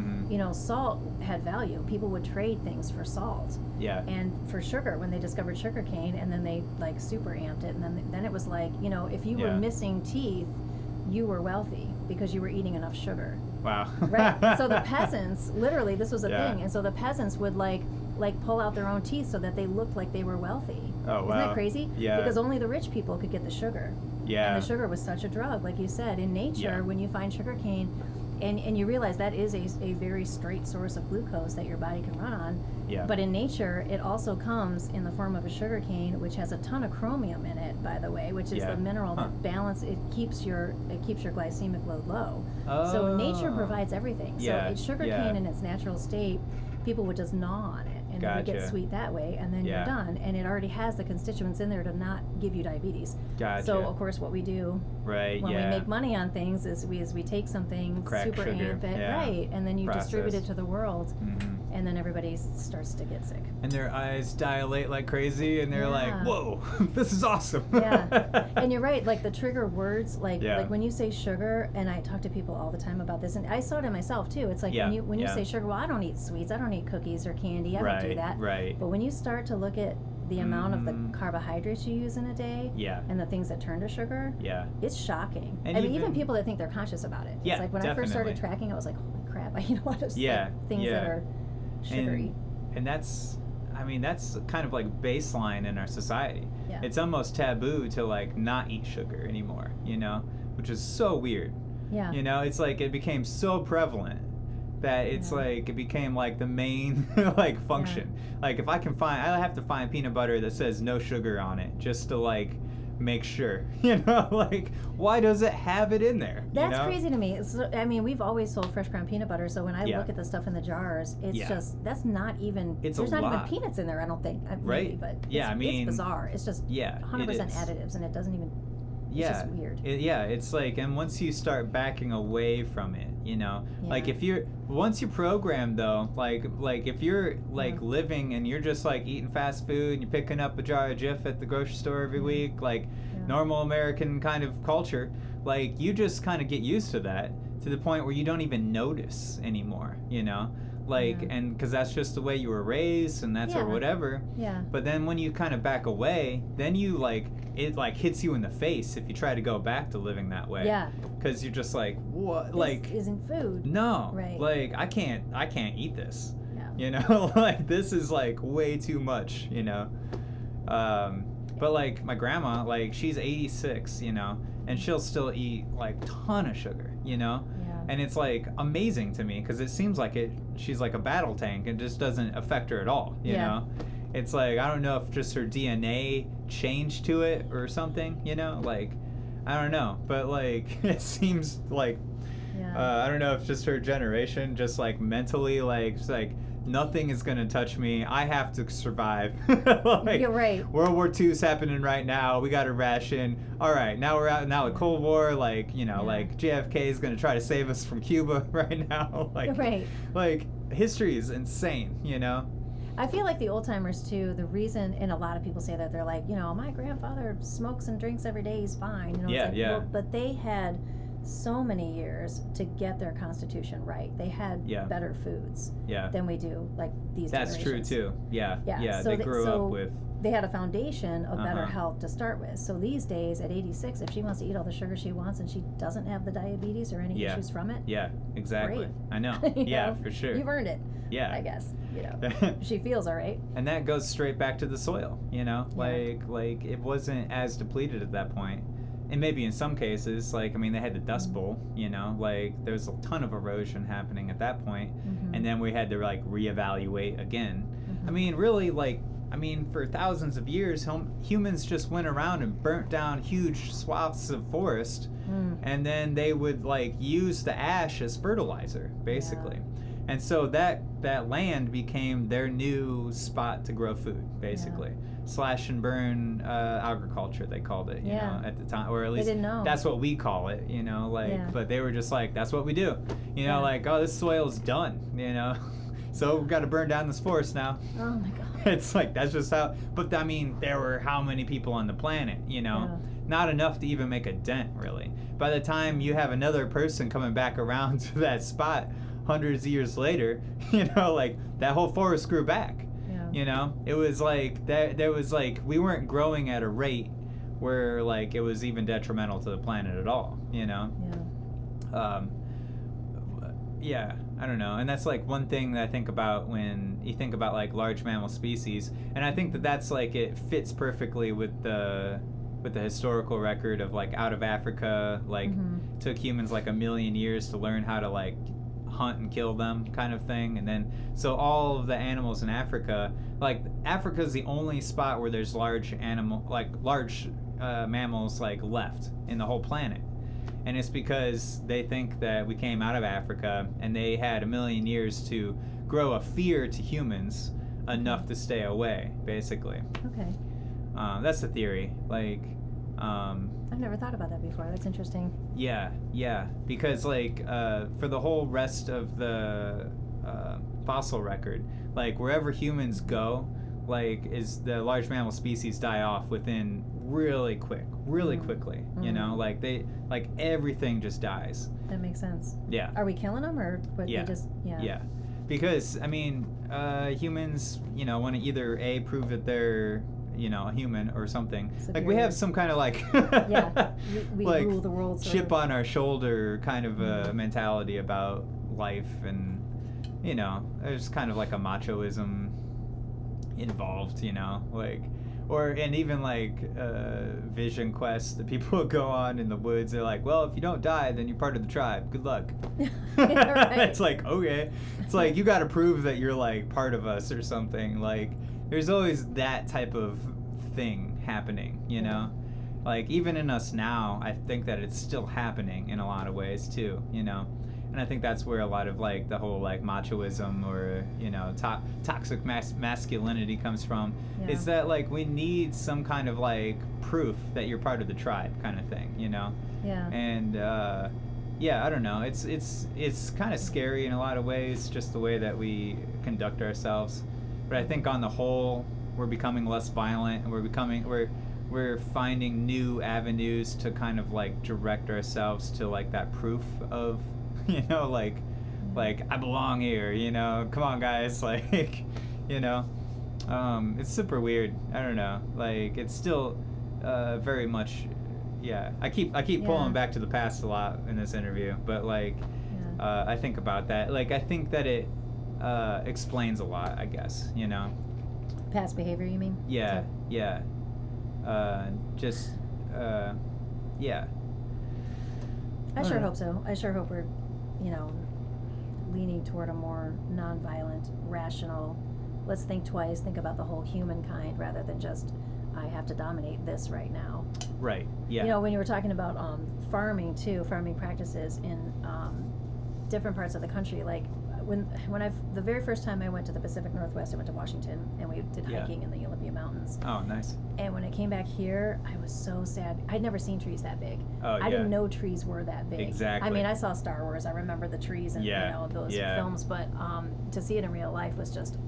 salt had value. People would trade things for salt. Yeah. And for sugar, when they discovered sugar cane, and then they like super amped it, and then it was like, if you were missing teeth, you were wealthy because you were eating enough sugar. Wow. Right. So the peasants, literally, this was a thing, and so the peasants would like pull out their own teeth so that they looked like they were wealthy. Oh, wow. Isn't that crazy? Yeah. Because only the rich people could get the sugar. Yeah. And the sugar was such a drug, like you said. In nature, when you find sugar cane, and you realize that is a very straight source of glucose that your body can run on. Yeah. But in nature, it also comes in the form of a sugar cane, which has a ton of chromium in it, by the way, which is the mineral that it keeps your glycemic load low. Oh. So nature provides everything. Yeah. So sugar cane in its natural state, people would just gnaw on it, and it would get sweet that way, and then you're done. And it already has the constituents in there to not give you diabetes. Gotcha. So of course, what we do when we make money on things is we take something, super amp it, right, and then you distribute it to the world, and then everybody starts to get sick. And their eyes dilate like crazy, and they're like, "Whoa, this is awesome!" And you're right. Like the trigger words, like when you say sugar, and I talk to people all the time about this, and I saw it in myself too. It's like when you say sugar, well, I don't eat sweets, I don't eat cookies or candy, I don't do that. Right. But when you start to look at the amount of the carbohydrates you use in a day, and the things that turn to sugar, it's shocking. And I mean, even people that think they're conscious about it. It's like when I first started tracking, I was like, holy crap, I eat a lot of things that are sugary. And that's, I mean, that's kind of like baseline in our society. Yeah. It's almost taboo to like not eat sugar anymore, you know, which is so weird. Yeah. You know, it's like it became so prevalent that it's like it became like the main like function. Like if I have to find peanut butter that says no sugar on it just to like make sure, you know, like why does it have it in there? That's you know? crazy to me. I mean, we've always sold fresh ground peanut butter, so when I look at the stuff in the jars, it's just that's not even. It's there's a not lot. even peanuts in there. I don't think. Right? Maybe, but I mean, it's bizarre. It's just 100% additives, and it doesn't even. It's just weird. It's like, and once you start backing away from it, you know, like once you're programmed though, like if you're like living and you're just like eating fast food and you're picking up a jar of Jif at the grocery store every week, like normal American kind of culture, like you just kind of get used to that to the point where you don't even notice anymore, you know? Like, and because that's just the way you were raised and that's or whatever. Yeah. But then when you kind of back away, then you like, it like hits you in the face if you try to go back to living that way. Yeah. Because you're just like, what? This like, isn't food. no. Right. Like, I can't eat this. Yeah. You know, like this is like way too much, you know? But like my grandma, like she's 86, you know, and she'll still eat like ton of sugar, you know? And it's like amazing to me because it seems like she's like a battle tank. It just doesn't affect her at all, you know? It's like, I don't know if just her DNA changed to it or something, you know? Like, I don't know. But like, it seems like, I don't know if just her generation, just like mentally, like, it's like, nothing is going to touch me. I have to survive. Like, you're right. World War II's happening right now. We got to ration. All right, now we're out. Now the Cold War, like, you know, like JFK is going to try to save us from Cuba right now. Like, you're right. Like, history is insane, you know? I feel like the old timers too, the reason, and a lot of people say that, they're like, you know, my grandfather smokes and drinks every day, he's fine. You know, it's like, well, but they had so many years to get their constitution right. They had better foods than we do, like these That's true too. Yeah. So they grew up with... They had a foundation of better health to start with. So these days, at 86, if she wants to eat all the sugar she wants and she doesn't have the diabetes or any issues from it, exactly. great. I know. know? For sure. You've earned it. Yeah. I guess. You know, she feels all right. And that goes straight back to the soil, you know? Like it wasn't as depleted at that point. And maybe in some cases, like, I mean, they had the Dust Bowl, you know? Like, there's a ton of erosion happening at that point. And then we had to, like, reevaluate again. I mean, really, like, for thousands of years, humans just went around and burnt down huge swaths of forest. And then they would, like, use the ash as fertilizer, basically. And so that land became their new spot to grow food, basically. Slash and burn agriculture, they called it, you know, at the time. Or at least that's what we call it, you know, like, but they were just like, that's what we do. You know, like, oh, this soil's done, you know. So we've got to burn down this forest now. Oh, my God. It's like, that's just how, but I mean, there were how many people on the planet, you know? Not enough to even make a dent, really. By the time you have another person coming back around to that spot hundreds of years later, you know, like, that whole forest grew back. You know, it was like there was like we weren't growing at a rate where like it was even detrimental to the planet at all, you know. I don't know. And that's like one thing that I think about when you think about like large mammal species, and I think that that's like it fits perfectly with the historical record of like out of Africa, like took humans like 1 million years to learn how to like hunt and kill them kind of thing. And then so all of the animals in Africa, like Africa is the only spot where there's large mammals like left in the whole planet. And it's because they think that we came out of Africa and they had 1 million years to grow a fear to humans enough to stay away, basically. Okay. That's the theory. Like, I've never thought about that before. That's interesting. Yeah. Because like for the whole rest of the fossil record, like wherever humans go, like is the large mammal species die off within really quickly. You know, like like everything just dies. That makes sense. Yeah. Are we killing them or would they just? Yeah. Because I mean, humans, you know, want to either prove that they're, you know, a human or something. Superior. Like we have some kind of like we like rule the world chip on our shoulder kind of a mentality about life, and you know, there's kind of like a machoism, involved, you know, like, and even like vision quests that people go on in the woods. They're like, well, if you don't die, then you're part of the tribe. Good luck. Right. It's like, okay. It's like, you got to prove that you're like part of us or something. Like, there's always that type of thing happening, you know? Like, even in us now, I think that it's still happening in a lot of ways too, you know? And I think that's where a lot of like the whole like machoism or, you know, toxic masculinity comes from. Yeah. It's that like we need some kind of like proof that you're part of the tribe kind of thing, you know? Yeah. And yeah, I don't know. It's kind of scary in a lot of ways, just the way that we conduct ourselves. But I think on the whole, we're becoming less violent, and we're finding new avenues to kind of like direct ourselves to like that proof of, you know, like I belong here, you know, come on guys, like, you know, it's super weird. I don't know, like it's still very much, yeah, I keep pulling back to the past a lot in this interview, but like I think about that, like I think that it explains a lot, I guess, you know. Past behavior, you mean? Yeah, yeah. Just yeah. I sure hope so. I sure hope we're, you know, leaning toward a more nonviolent, rational, let's think twice, think about the whole humankind rather than just, I have to dominate this right now. Right, yeah. You know, when you were talking about farming too, farming practices in different parts of the country, like the very first time I went to the Pacific Northwest, I went to Washington, and we did hiking in the Olympia Mountains. Oh, nice. And when I came back here, I was so sad. I'd never seen trees that big. Oh, I didn't know trees were that big. Exactly. I mean, I saw Star Wars. I remember the trees and you know those films, but to see it in real life was just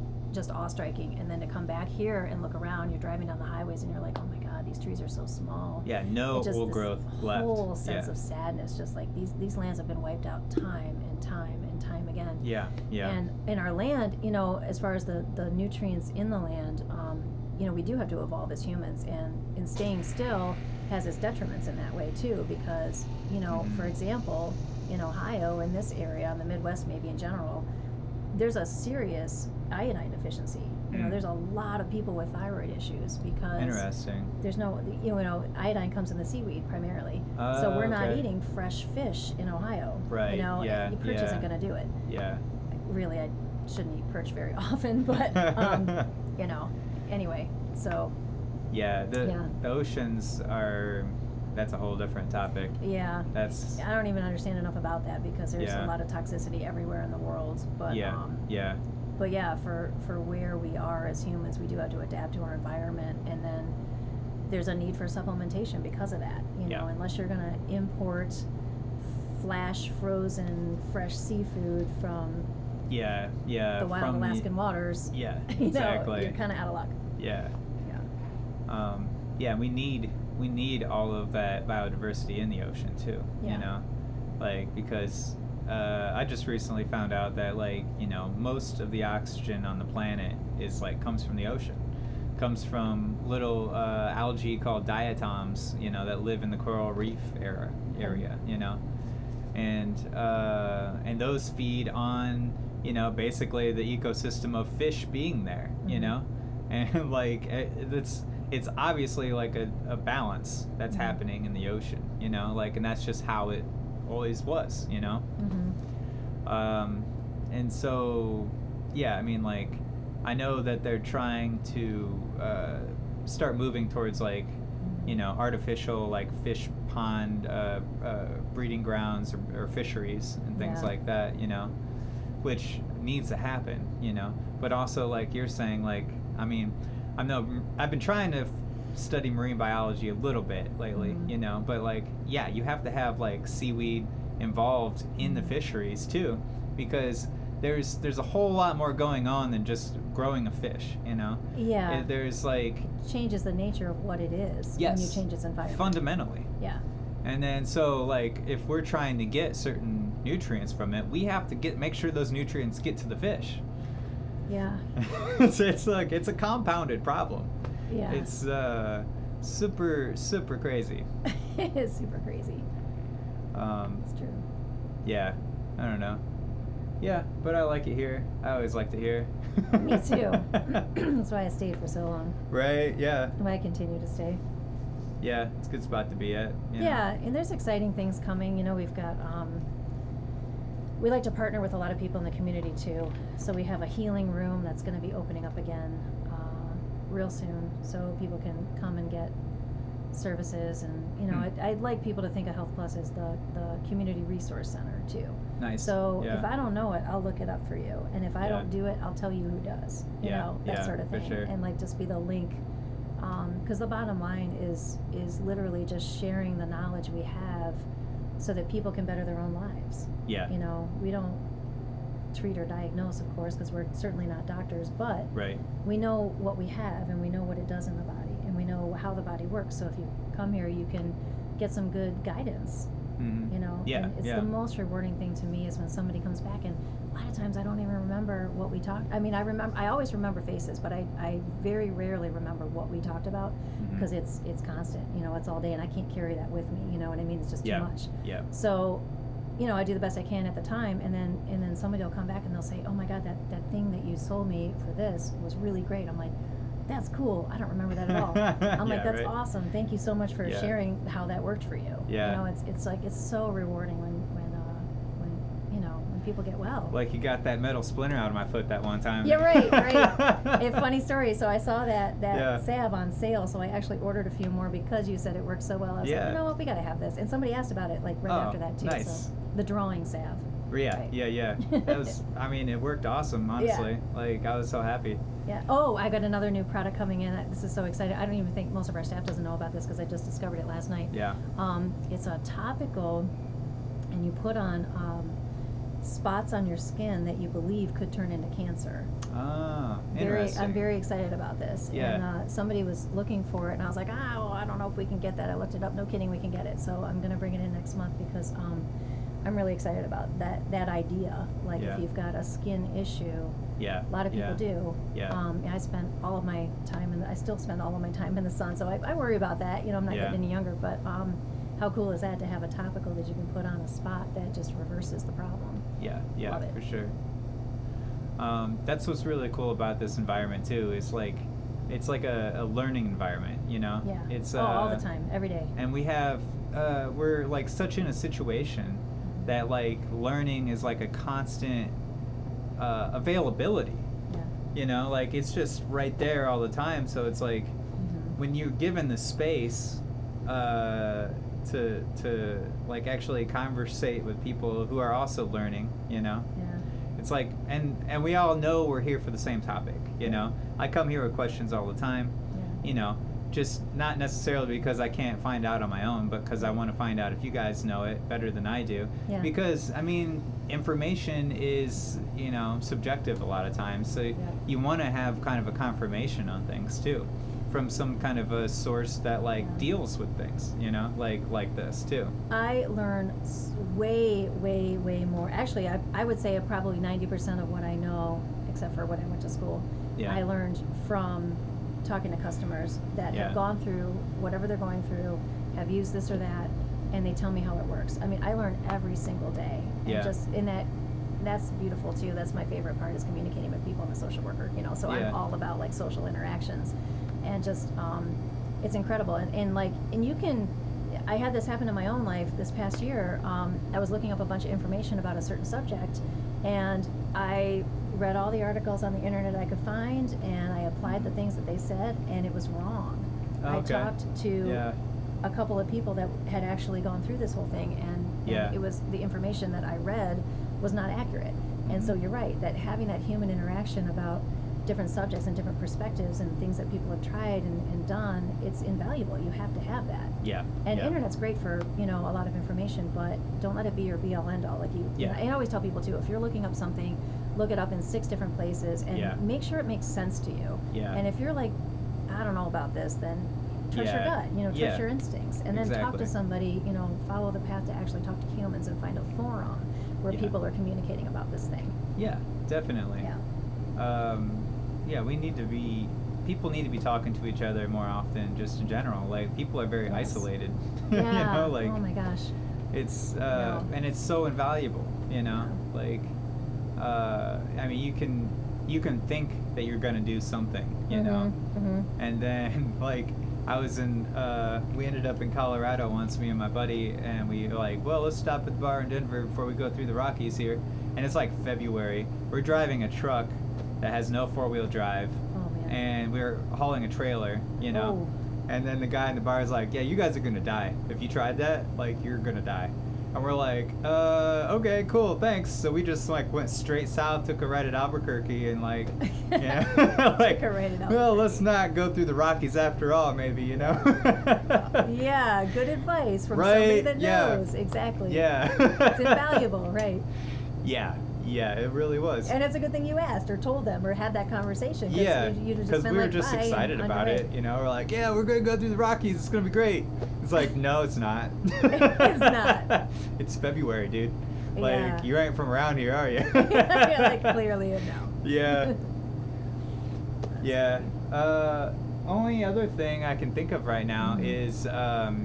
awe-striking. And then to come back here and look around, you're driving down the highways and you're like, oh my God, these trees are so small. Yeah, no old growth left. Whole sense of sadness, just like these lands have been wiped out time and time and time again. Yeah, yeah. And in our land, you know, as far as the nutrients in the land, you know, we do have to evolve as humans, and in staying still has its detriments in that way too, because, you know, for example, in Ohio, in this area, in the Midwest maybe in general, there's a serious iodine deficiency. You know, there's a lot of people with thyroid issues because there's no, you know, iodine comes in the seaweed primarily. So we're not eating fresh fish in Ohio. Right. You know, perch isn't going to do it. Yeah. Really, I shouldn't eat perch very often, but you know, anyway, so. Yeah, the oceans are, that's a whole different topic. Yeah. That's. I don't even understand enough about that because there's a lot of toxicity everywhere in the world. But But yeah, for where we are as humans, we do have to adapt to our environment, and then there's a need for supplementation because of that. You know, unless you're going to import flash frozen fresh seafood from the wild Alaskan waters. Yeah, exactly. You know, you're kind of out of luck. Yeah. Yeah. We need all of that biodiversity in the ocean too. Yeah. You know, like because. I just recently found out that, like, you know, most of the oxygen on the planet is like comes from the ocean, comes from little algae called diatoms, you know, that live in the coral reef area, you know, and those feed on, you know, basically the ecosystem of fish being there, you know, and like it's obviously like a balance that's happening in the ocean, you know, like, and that's just how it always was, you know. And so I mean, like, I know that they're trying to start moving towards, like, you know, artificial like fish pond breeding grounds or fisheries and things like that, you know, which needs to happen, you know. But also, like you're saying, like, I mean, I've been trying to study marine biology a little bit lately, you know, but like, you have to have like seaweed involved in the fisheries too, because there's a whole lot more going on than just growing a fish, you know. There's like, it changes the nature of what it is when you change its environment fundamentally. And then so, like, if we're trying to get certain nutrients from it, we have to make sure those nutrients get to the fish. It's like, it's a compounded problem. It's super crazy. It is super crazy. It's true. I don't know. Yeah, but I like it here. I always like to hear. Me too. That's why I stayed for so long. Right, yeah. Why I continue to stay. Yeah, it's a good spot to be at. You know? Yeah, and there's exciting things coming. You know, we've got, we like to partner with a lot of people in the community too. So we have a healing room that's going to be opening up again real soon, so people can come and get services. And you know, I'd like people to think of Health Plus as the community resource center too. Nice. So yeah. if I don't know it, I'll look it up for you, and if I don't do it, I'll tell you who does. You know, that sort of thing. For sure. And like just be the link, because the bottom line is literally just sharing the knowledge we have, so that people can better their own lives. Yeah. You know, we don't treat or diagnose, of course, because we're certainly not doctors, but right. we know what we have, and we know what it does in the body, and we know how the body works. So if you come here, you can get some good guidance. Mm-hmm. You know, yeah, and it's the most rewarding thing to me is when somebody comes back, and a lot of times I don't even remember what we talked. I mean, I always remember faces, but I very rarely remember what we talked about, because it's constant. You know, it's all day, and I can't carry that with me. You know what I mean? It's just too much. Yeah. So, you know, I do the best I can at the time, and then somebody will come back and they'll say, "Oh my God, that thing that you sold me for this was really great." I'm like, "That's cool. I don't remember that at all." I'm like, "That's awesome. Thank you so much for sharing how that worked for you." Yeah. You know, it's like it's so rewarding when you know, when people get well. Like you got that metal splinter out of my foot that one time. Yeah, right. Funny story. So I saw that salve on sale, so I actually ordered a few more because you said it worked so well. I was like, you know what, we got to have this. And somebody asked about it like right after that too. Nice. So the drawing salve. Yeah, right. yeah. That was, I mean, it worked awesome, honestly. Yeah. Like, I was so happy. Yeah. Oh, I got another new product coming in. This is so exciting. I don't even think most of our staff doesn't know about this because I just discovered it last night. Yeah. It's a topical, and you put on spots on your skin that you believe could turn into cancer. Ah, interesting. I'm very excited about this. Yeah. And somebody was looking for it, and I was like, well, I don't know if we can get that. I looked it up. No kidding, we can get it. So I'm going to bring it in next month because I'm really excited about that idea. Like if you've got a skin issue, a lot of people do. Yeah. I spent all of my time, I still spend all of my time in the sun, so I worry about that. You know, I'm not getting any younger, but how cool is that to have a topical that you can put on a spot that just reverses the problem? Yeah, Love it. for sure. That's what's really cool about this environment too. Is like, it's like a learning environment. You know. Yeah. It's all the time, every day. And we have we're like such in a situation that like learning is like a constant availability. Yeah. You know, like it's just right there all the time. So it's like when you're given the space to like actually conversate with people who are also learning, you know. Yeah. It's like, and we all know we're here for the same topic, you know. I come here with questions all the time, you know, just not necessarily because I can't find out on my own, but because I want to find out if you guys know it better than I do. Yeah. Because, I mean, information is, you know, subjective a lot of times, so you want to have kind of a confirmation on things too, from some kind of a source that like deals with things, you know, like this too. I learn way more. Actually, I would say probably 90% of what I know, except for when I went to school, I learned from talking to customers that have gone through whatever they're going through, have used this or that, and they tell me how it works. I mean, I learn every single day. And just in that's beautiful too. That's my favorite part, is communicating with people. I'm a social worker, you know, so I'm all about like social interactions. And just it's incredible, and you can. I had this happen in my own life this past year. I was looking up a bunch of information about a certain subject, and I read all the articles on the internet I could find, and I applied the things that they said, and it was wrong. I talked to a couple of people that had actually gone through this whole thing, and it was the information that I read was not accurate. And so you're right, that having that human interaction about different subjects and different perspectives and things that people have tried and done, it's invaluable. You have to have that. And internet's great for, you know, a lot of information, but don't let it be your be all end all. Like you know, I always tell people too, if you're looking up something, look it up in 6 different places and make sure it makes sense to you. And if you're like, I don't know about this, then trust your gut, you know, trust your instincts, and then talk to somebody, you know, follow the path to actually talk to humans and find a forum where people are communicating about this thing. Definitely. We need to be, people need to be talking to each other more often, just in general. Like, people are very isolated. You know, like, oh my gosh. it's and it's so invaluable, you know. Like, I mean, you can think that you're gonna do something, you know, and then like I was we ended up in Colorado once, me and my buddy, and we were like, well, let's stop at the bar in Denver before we go through the Rockies here, and it's like February. We're driving a truck that has no 4-wheel drive, and we're hauling a trailer, you know, and then the guy in the bar is like, yeah, you guys are gonna die if you tried that, like you're gonna die. And we're like, okay, cool, thanks. So we just like went straight south, took a right at Albuquerque, and like, yeah, like, well, let's not go through the Rockies after all, maybe, you know. Yeah, good advice from somebody that knows. Exactly. Yeah. It's invaluable, right? Yeah, it really was. And it's a good thing you asked or told them or had that conversation. Yeah, because we were just excited about it, you know. We're like, yeah, we're going to go through the Rockies. It's going to be great. It's like, no, it's not. It's not. It's February, dude. Like, you ain't from around here, are you? Yeah, like, clearly a no. Yeah. Yeah. Only other thing I can think of right now is, like,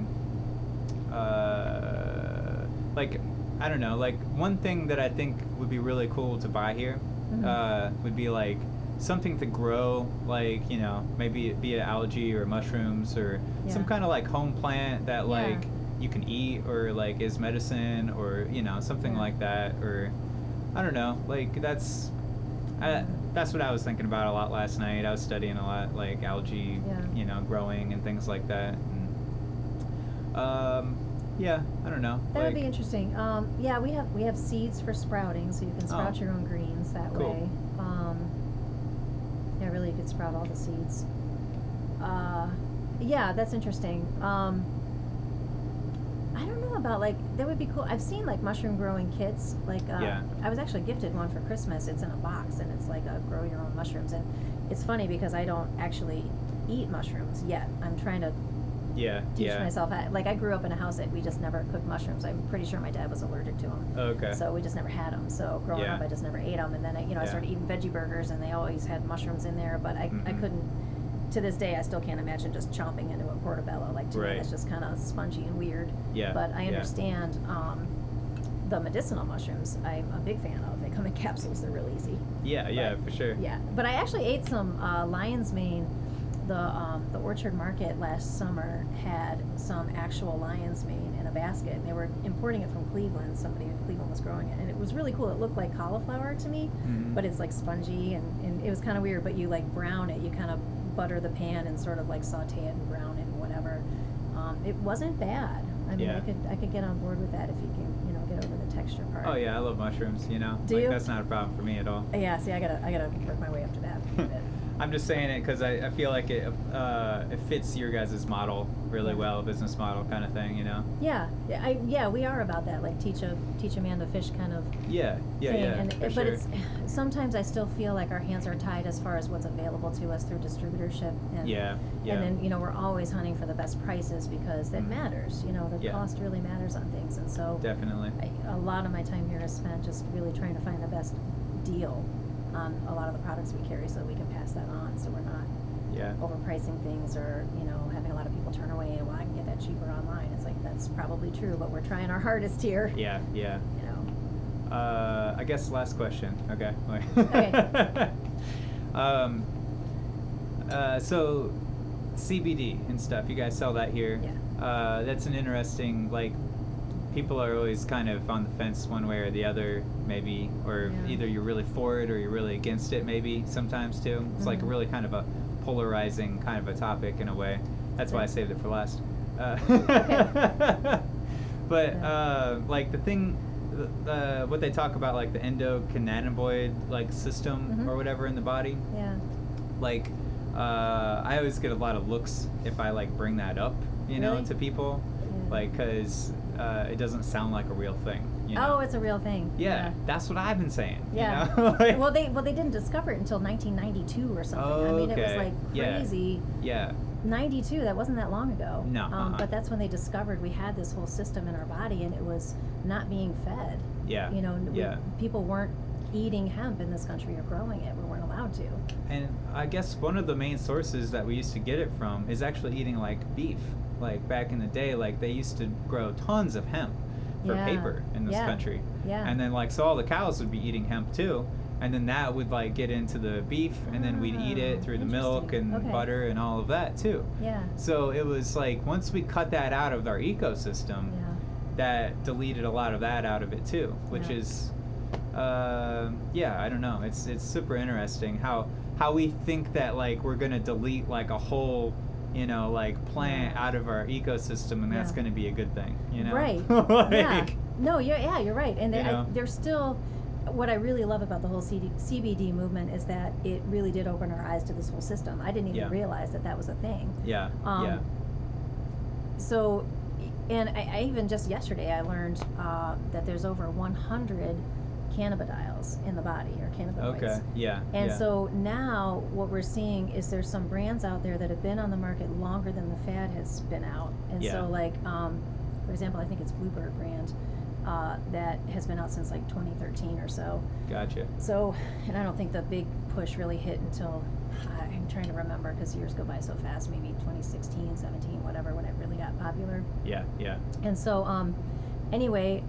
I don't know, like, one thing that I think would be really cool to buy here would be, like, something to grow, like, you know, maybe it be an algae or mushrooms or some kind of, like, home plant that, like, you can eat or, like, is medicine or, you know, something like that. Or, I don't know, like, that's what I was thinking about a lot last night. I was studying a lot, like, algae, you know, growing and things like that. And, yeah, I don't know. That would be interesting. Yeah, we have seeds for sprouting, so you can sprout your own greens that way. Yeah, really, you could sprout all the seeds. Yeah, that's interesting. I don't know about, like, that would be cool. I've seen, like, mushroom growing kits. Like, I was actually gifted one for Christmas. It's in a box, and it's like a grow your own mushrooms. And it's funny because I don't actually eat mushrooms yet. I'm trying to teach myself how. Like, I grew up in a house that we just never cooked mushrooms. I'm pretty sure my dad was allergic to them. Okay. So we just never had them. So growing up, I just never ate them. And then I started eating veggie burgers, and they always had mushrooms in there. But I couldn't. To this day, I still can't imagine just chomping into a portobello. Like, to me, it's just kind of spongy and weird. Yeah. But I understand the medicinal mushrooms. I'm a big fan of. They come in capsules. They're real easy. Yeah, for sure. Yeah, but I actually ate some lion's mane. The Orchard Market last summer had some actual lion's mane in a basket, and they were importing it from Cleveland. Somebody in Cleveland was growing it, and it was really cool. It looked like cauliflower to me, but it's like spongy, and it was kind of weird. But you like brown it. You kind of butter the pan and sort of like saute it and brown it and whatever. It wasn't bad. I mean, I could get on board with that if you can, you know, get over the texture part. Oh yeah, I love mushrooms. You know, Do you? That's not a problem for me at all. Yeah, see, I gotta work my way up to that a bit. I'm just saying it because I feel like it fits your guys' model really well, business model kind of thing, you know. Yeah, we are about that, like teach a man to fish kind of. Yeah. But sure. it's sometimes I still feel like our hands are tied as far as what's available to us through distributorship. And, and then we're always hunting for the best prices because that matters. You know, the cost really matters on things, and so definitely a lot of my time here is spent just really trying to find the best deal on a lot of the products we carry so that we can pass that on, so we're not overpricing things or, you know, having a lot of people turn away, well, I can get that cheaper online. It's like, that's probably true, but we're trying our hardest here. Yeah. You know. I guess last question. Okay. Okay. So CBD and stuff, you guys sell that here. Yeah. That's an interesting, like, people are always kind of on the fence one way or the other, maybe, or either you're really for it or you're really against it, maybe, sometimes, too. It's like really kind of a polarizing kind of a topic in a way. That's why I saved it for last. But, like, the thing, what they talk about, like, the endocannabinoid, like, system or whatever in the body. Yeah. Like, I always get a lot of looks if I, like, bring that up, you know, to people. Like, because it doesn't sound like a real thing. You know? Oh, it's a real thing. Yeah, that's what I've been saying. Yeah. You know? Like, well, they didn't discover it until 1992 or something. I mean, it was like crazy. Yeah. 92. That wasn't that long ago. No. But that's when they discovered we had this whole system in our body, and it was not being fed. Yeah. You know, people weren't eating hemp in this country or growing it. We weren't allowed to. And I guess one of the main sources that we used to get it from is actually eating like beef. Like back in the day, like they used to grow tons of hemp for Yeah. paper in this Yeah. country. Yeah. And then like so all the cows would be eating hemp too, and then that would like get into the beef, and then we'd eat it through the milk and Interesting. Okay. butter and all of that too. Yeah. So it was like once we cut that out of our ecosystem, Yeah. that deleted a lot of that out of it too, which Yeah. is yeah, I don't know. It's super interesting how we think that like we're gonna delete like a whole, you know, like plant out of our ecosystem, and that's Yeah. gonna be a good thing, you know? Right. Like, Yeah. No, you're right. And You know? there's still, what I really love about the whole CBD movement is that it really did open our eyes to this whole system. I didn't even Yeah. realize that that was a thing. Yeah. Um, So, and I even just yesterday I learned that there's over 100 cannabidiols in the body, or cannabinoids. Okay. Yeah. And yeah. so now what we're seeing is there's some brands out there that have been on the market longer than the fad has been out. And Yeah. so like, for example, I think it's Bluebird brand that has been out since like 2013 or so. Gotcha. So, and I don't think the big push really hit until, I'm trying to remember because years go by so fast, maybe 2016, 17, whatever, when it really got popular. Yeah. Yeah. And so, anyway,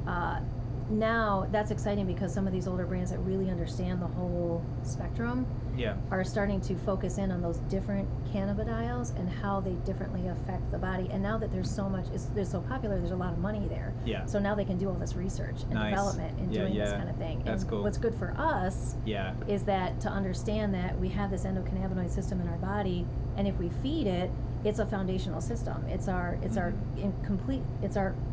now that's exciting because some of these older brands that really understand the whole spectrum Yeah. are starting to focus in on those different cannabidiols and how they differently affect the body. And now that there's so much, they're so popular, there's a lot of money there. Yeah. So now they can do all this research and Nice. development and Yeah, doing this yeah. kind of thing. That's and cool. what's good for us Yeah. is that to understand that we have this endocannabinoid system in our body, and if we feed it, it's a foundational system. It's our it's our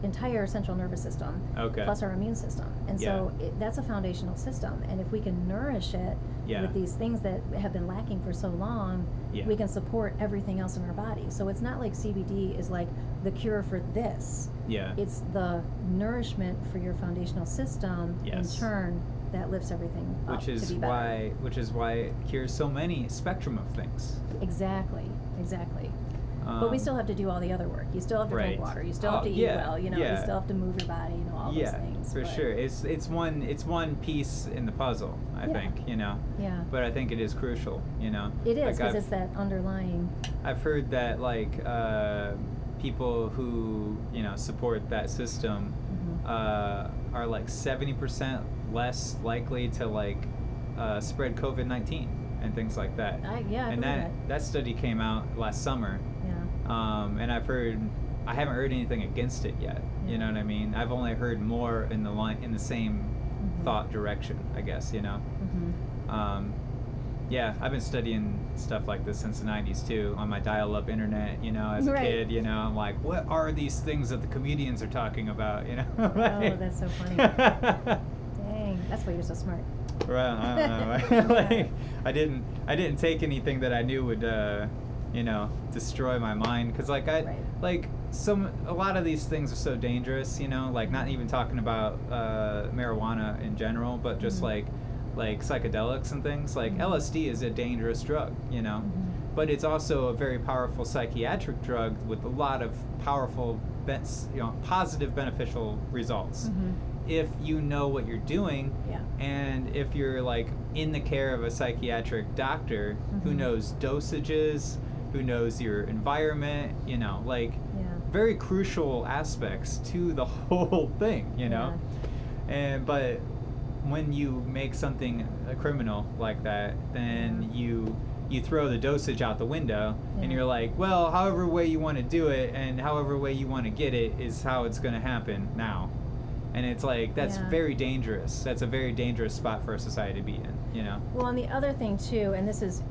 entire central nervous system, Okay. plus our immune system. And so that's a foundational system. And if we can nourish it Yeah. with these things that have been lacking for so long, Yeah. we can support everything else in our body. So it's not like CBD is like the cure for this. Yeah. It's the nourishment for your foundational system. Yes. In turn, that lifts everything up Which to is be better. why it cures so many spectrum of things. Exactly. But we still have to do all the other work. You still have to right. drink water. You still have Oh, to eat yeah, well. You know, yeah. you still have to move your body. You know, all Yeah, those things. for but- sure. It's one piece in the puzzle, I Yeah. think, you know. Yeah. But I think it is crucial, you know. It is Like, because it's that underlying. I've heard that like people who, you know, support that system are like 70% less likely to like spread COVID-19 and things like that. I and believe that study came out last summer. Yeah. And I haven't heard anything against it yet. You Yeah. know what I mean? I've only heard more in the same thought direction, I guess, you know. Yeah, I've been studying stuff like this since the 90s too, on my dial-up internet, you know, as a Right. kid, you know. I'm like, what are these things that the comedians are talking about, you know? Oh, that's so funny. Dang, that's why you're so smart. Well, I don't know. Like, I didn't take anything that I knew would, you know, destroy my mind. Cause like Right. a lot of these things are so dangerous, you know. Like not even talking about marijuana in general, but just like psychedelics and things. Like LSD is a dangerous drug, you know. But it's also a very powerful psychiatric drug with a lot of powerful, positive beneficial results. If you know what you're doing, Yeah. and if you're like in the care of a psychiatric doctor who knows dosages, who knows your environment, you know, like Yeah. very crucial aspects to the whole thing, you know. But when you make something a criminal like that, then you throw the dosage out the window, and Yeah. you're like, well, however way you want to do it and however way you want to get it is how it's going to happen now. And it's like, that's Yeah. very dangerous. That's a very dangerous spot for a society to be in, you know? Well, and the other thing too, and this is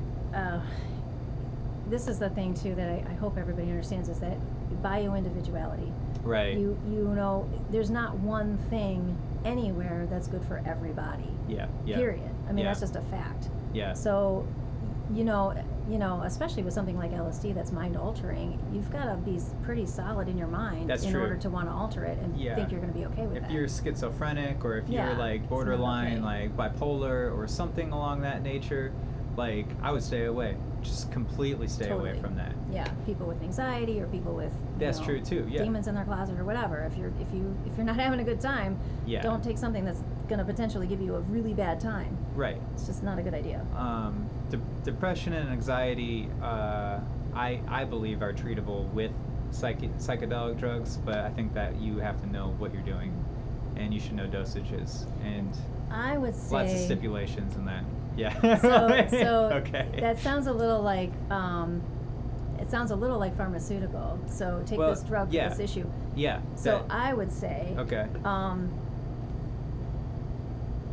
the thing too that I hope everybody understands, is that bioindividuality. Right. You know, there's not one thing anywhere that's good for everybody. Yeah. Yeah. Period. I mean, Yeah. that's just a fact. Yeah. So, you know, especially with something like LSD that's mind altering, you've got to be pretty solid in your mind That's in true. order to want to alter it and Yeah. think you're going to be okay with If that. you're schizophrenic, or if Yeah, you're like it's not borderline okay. like bipolar or something along that nature, like I would stay away. Just completely stay away Totally. from that. Yeah, people with anxiety or people with That's true too. Yeah. demons in their closet or whatever. If you're not having a good time, Yeah. don't take something that's going to potentially give you a really bad time. Right. It's just not a good idea. Depression and anxiety, I believe, are treatable with psychedelic drugs, but I think that you have to know what you're doing. and you should know dosages and I would say lots of stipulations in that. Yeah. So okay. that sounds a little like it sounds a little like pharmaceutical. So take this drug for this issue. Yeah. So I would say okay.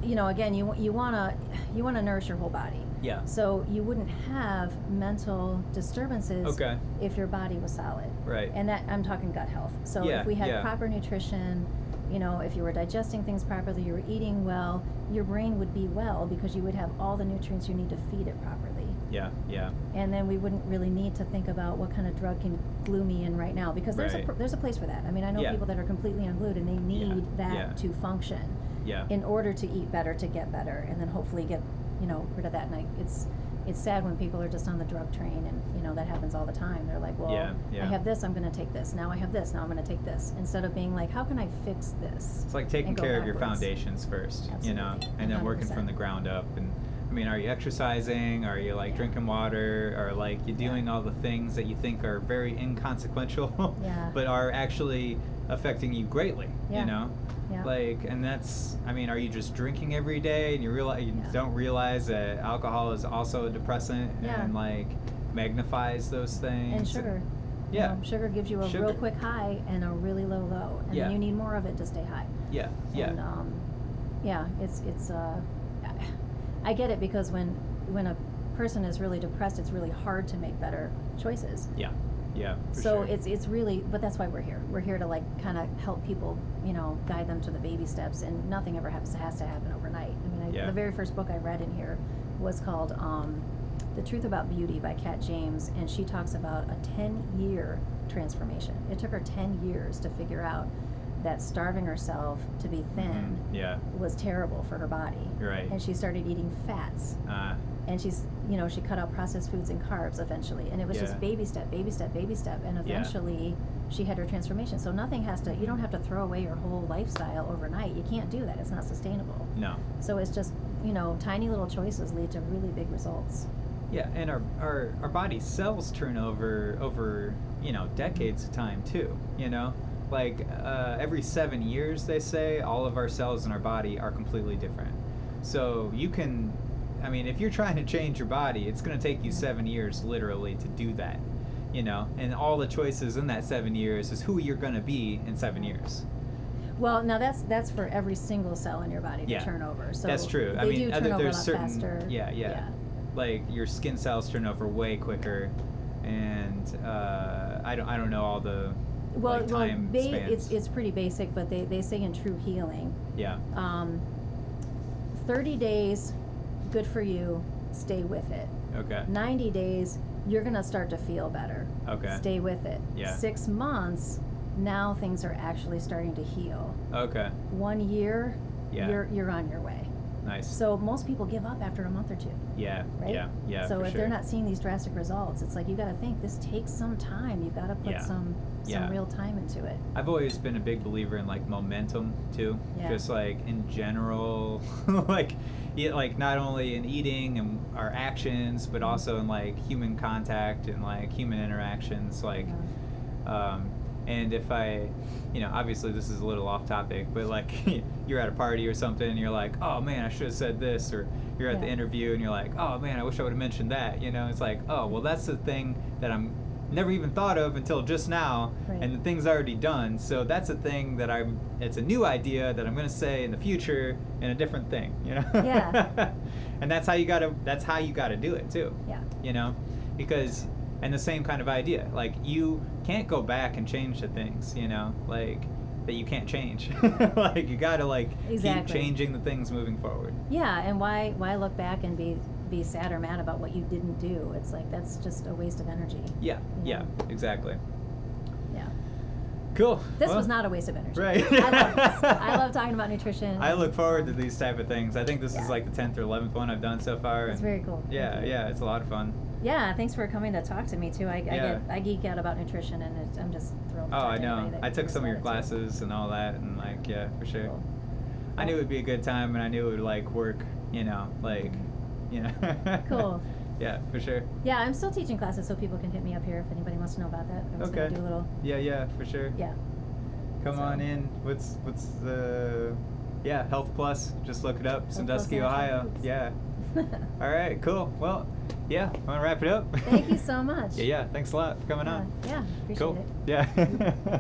You know, again, you wanna nourish your whole body. Yeah. So you wouldn't have mental disturbances if your body was solid. Right. And that I'm talking gut health. So if we had proper nutrition, you know, if you were digesting things properly, you were eating well, your brain would be well because you would have all the nutrients you need to feed it properly. Yeah, yeah. And then we wouldn't really need to think about what kind of drug can glue me in right now because there's a place for that. I mean, I know people that are completely unglued and they need that to function in order to eat better, to get better, and then hopefully get, you know, rid of that. And it's sad when people are just on the drug train, and you know that happens all the time. They're like, well, I have this, I'm going to take this. Now I have this, now I'm going to take this. Instead of being like, how can I fix this? It's like taking care of your foundations first, you know, and then 100%. Working from the ground up. And I mean, are you exercising? Are you like drinking water? Or like you doing all the things that you think are very inconsequential, but are actually affecting you greatly, you know? Yeah. Like, and that's, I mean, are you just drinking every day and you don't realize that alcohol is also a depressant and like magnifies those things? And sugar. You know, sugar gives you a real quick high and a really low low, and then you need more of it to stay high. Yeah, yeah. And it's I get it because when a person is really depressed, it's really hard to make better choices. Yeah. Yeah. So it's really, but that's why we're here. We're here to like kind of help people, you know, guide them to the baby steps, and nothing ever has to happen overnight. I mean, the very first book I read in here was called The Truth About Beauty by Kat James, and she talks about a 10-year transformation. It took her 10 years to figure out that starving herself to be thin was terrible for her body. Right. And she started eating fats. And she's, you know, she cut out processed foods and carbs eventually. And it was just baby step, baby step, baby step. And eventually she had her transformation. So nothing has to, you don't have to throw away your whole lifestyle overnight. You can't do that. It's not sustainable. No. So it's just, you know, tiny little choices lead to really big results. Yeah, and our body cells turn over, you know, decades of time too, you know? Like every 7 years, they say, all of our cells in our body are completely different. So you can, I mean, if you're trying to change your body, it's going to take you 7 years literally to do that, you know? And all the choices in that 7 years is who you're going to be in 7 years. Well, now that's for every single cell in your body to turn over. So that's true. They I mean, do turn over a lot certain, faster. Yeah. Like your skin cells turn over way quicker, and I don't know all the time spans. It's pretty basic, but they say in True Healing. 30 days, good for you. Stay with it. Okay. 90 days, you're gonna start to feel better. Okay. Stay with it. Yeah. 6 months, now things are actually starting to heal. Okay. 1 year, you're on your way. Nice. So most people give up after a month or two. Yeah. Right? Yeah. So if they're not seeing these drastic results, it's like you got to think this takes some time. You've got to put some real time into it. I've always been a big believer in like momentum too. Yeah. Just like in general, like not only in eating and our actions, but also in like human contact and like human interactions. Like, and if I, you know, obviously this is a little off topic, but like you're at a party or something and you're like, oh man, I should have said this, or you're at the interview and you're like, oh man, I wish I would have mentioned that, you know, it's like, oh, well, that's the thing that I'm never even thought of until just now, and the thing's already done, so that's a thing that it's a new idea that I'm going to say in the future in a different thing, you know? Yeah. And that's how you got to do it too. Yeah. You know, because, and the same kind of idea, like you can't go back and change the things, you know, like that you can't change. Like you got to like keep changing the things moving forward. Yeah, and why look back and be sad or mad about what you didn't do? It's like that's just a waste of energy. Yeah, you know? Exactly. Yeah. Cool. This was not a waste of energy. Right. I love this. I love talking about nutrition. I look forward to these type of things. I think this is like the 10th or 11th one I've done so far. It's very cool. Yeah, it's a lot of fun. Yeah, thanks for coming to talk to me too. I geek out about nutrition, and I'm just thrilled. Oh, I know. I took some of your classes and all that, and like, yeah, for sure. Cool. I knew it would be a good time, and I knew it would like work, you know, like, you know. Cool. Yeah, for sure. Yeah, I'm still teaching classes, so people can hit me up here if anybody wants to know about that. I was gonna do a little. Yeah, for sure. Yeah. Come So- on in. What's the? Yeah, Health Plus. Just look it up. Plus Sandusky, Natural Ohio. Foods. Yeah. All right. Cool. Well, yeah. Want to wrap it up? Thank you so much. Yeah. Thanks a lot for coming on. Yeah, appreciate Cool. it. Yeah.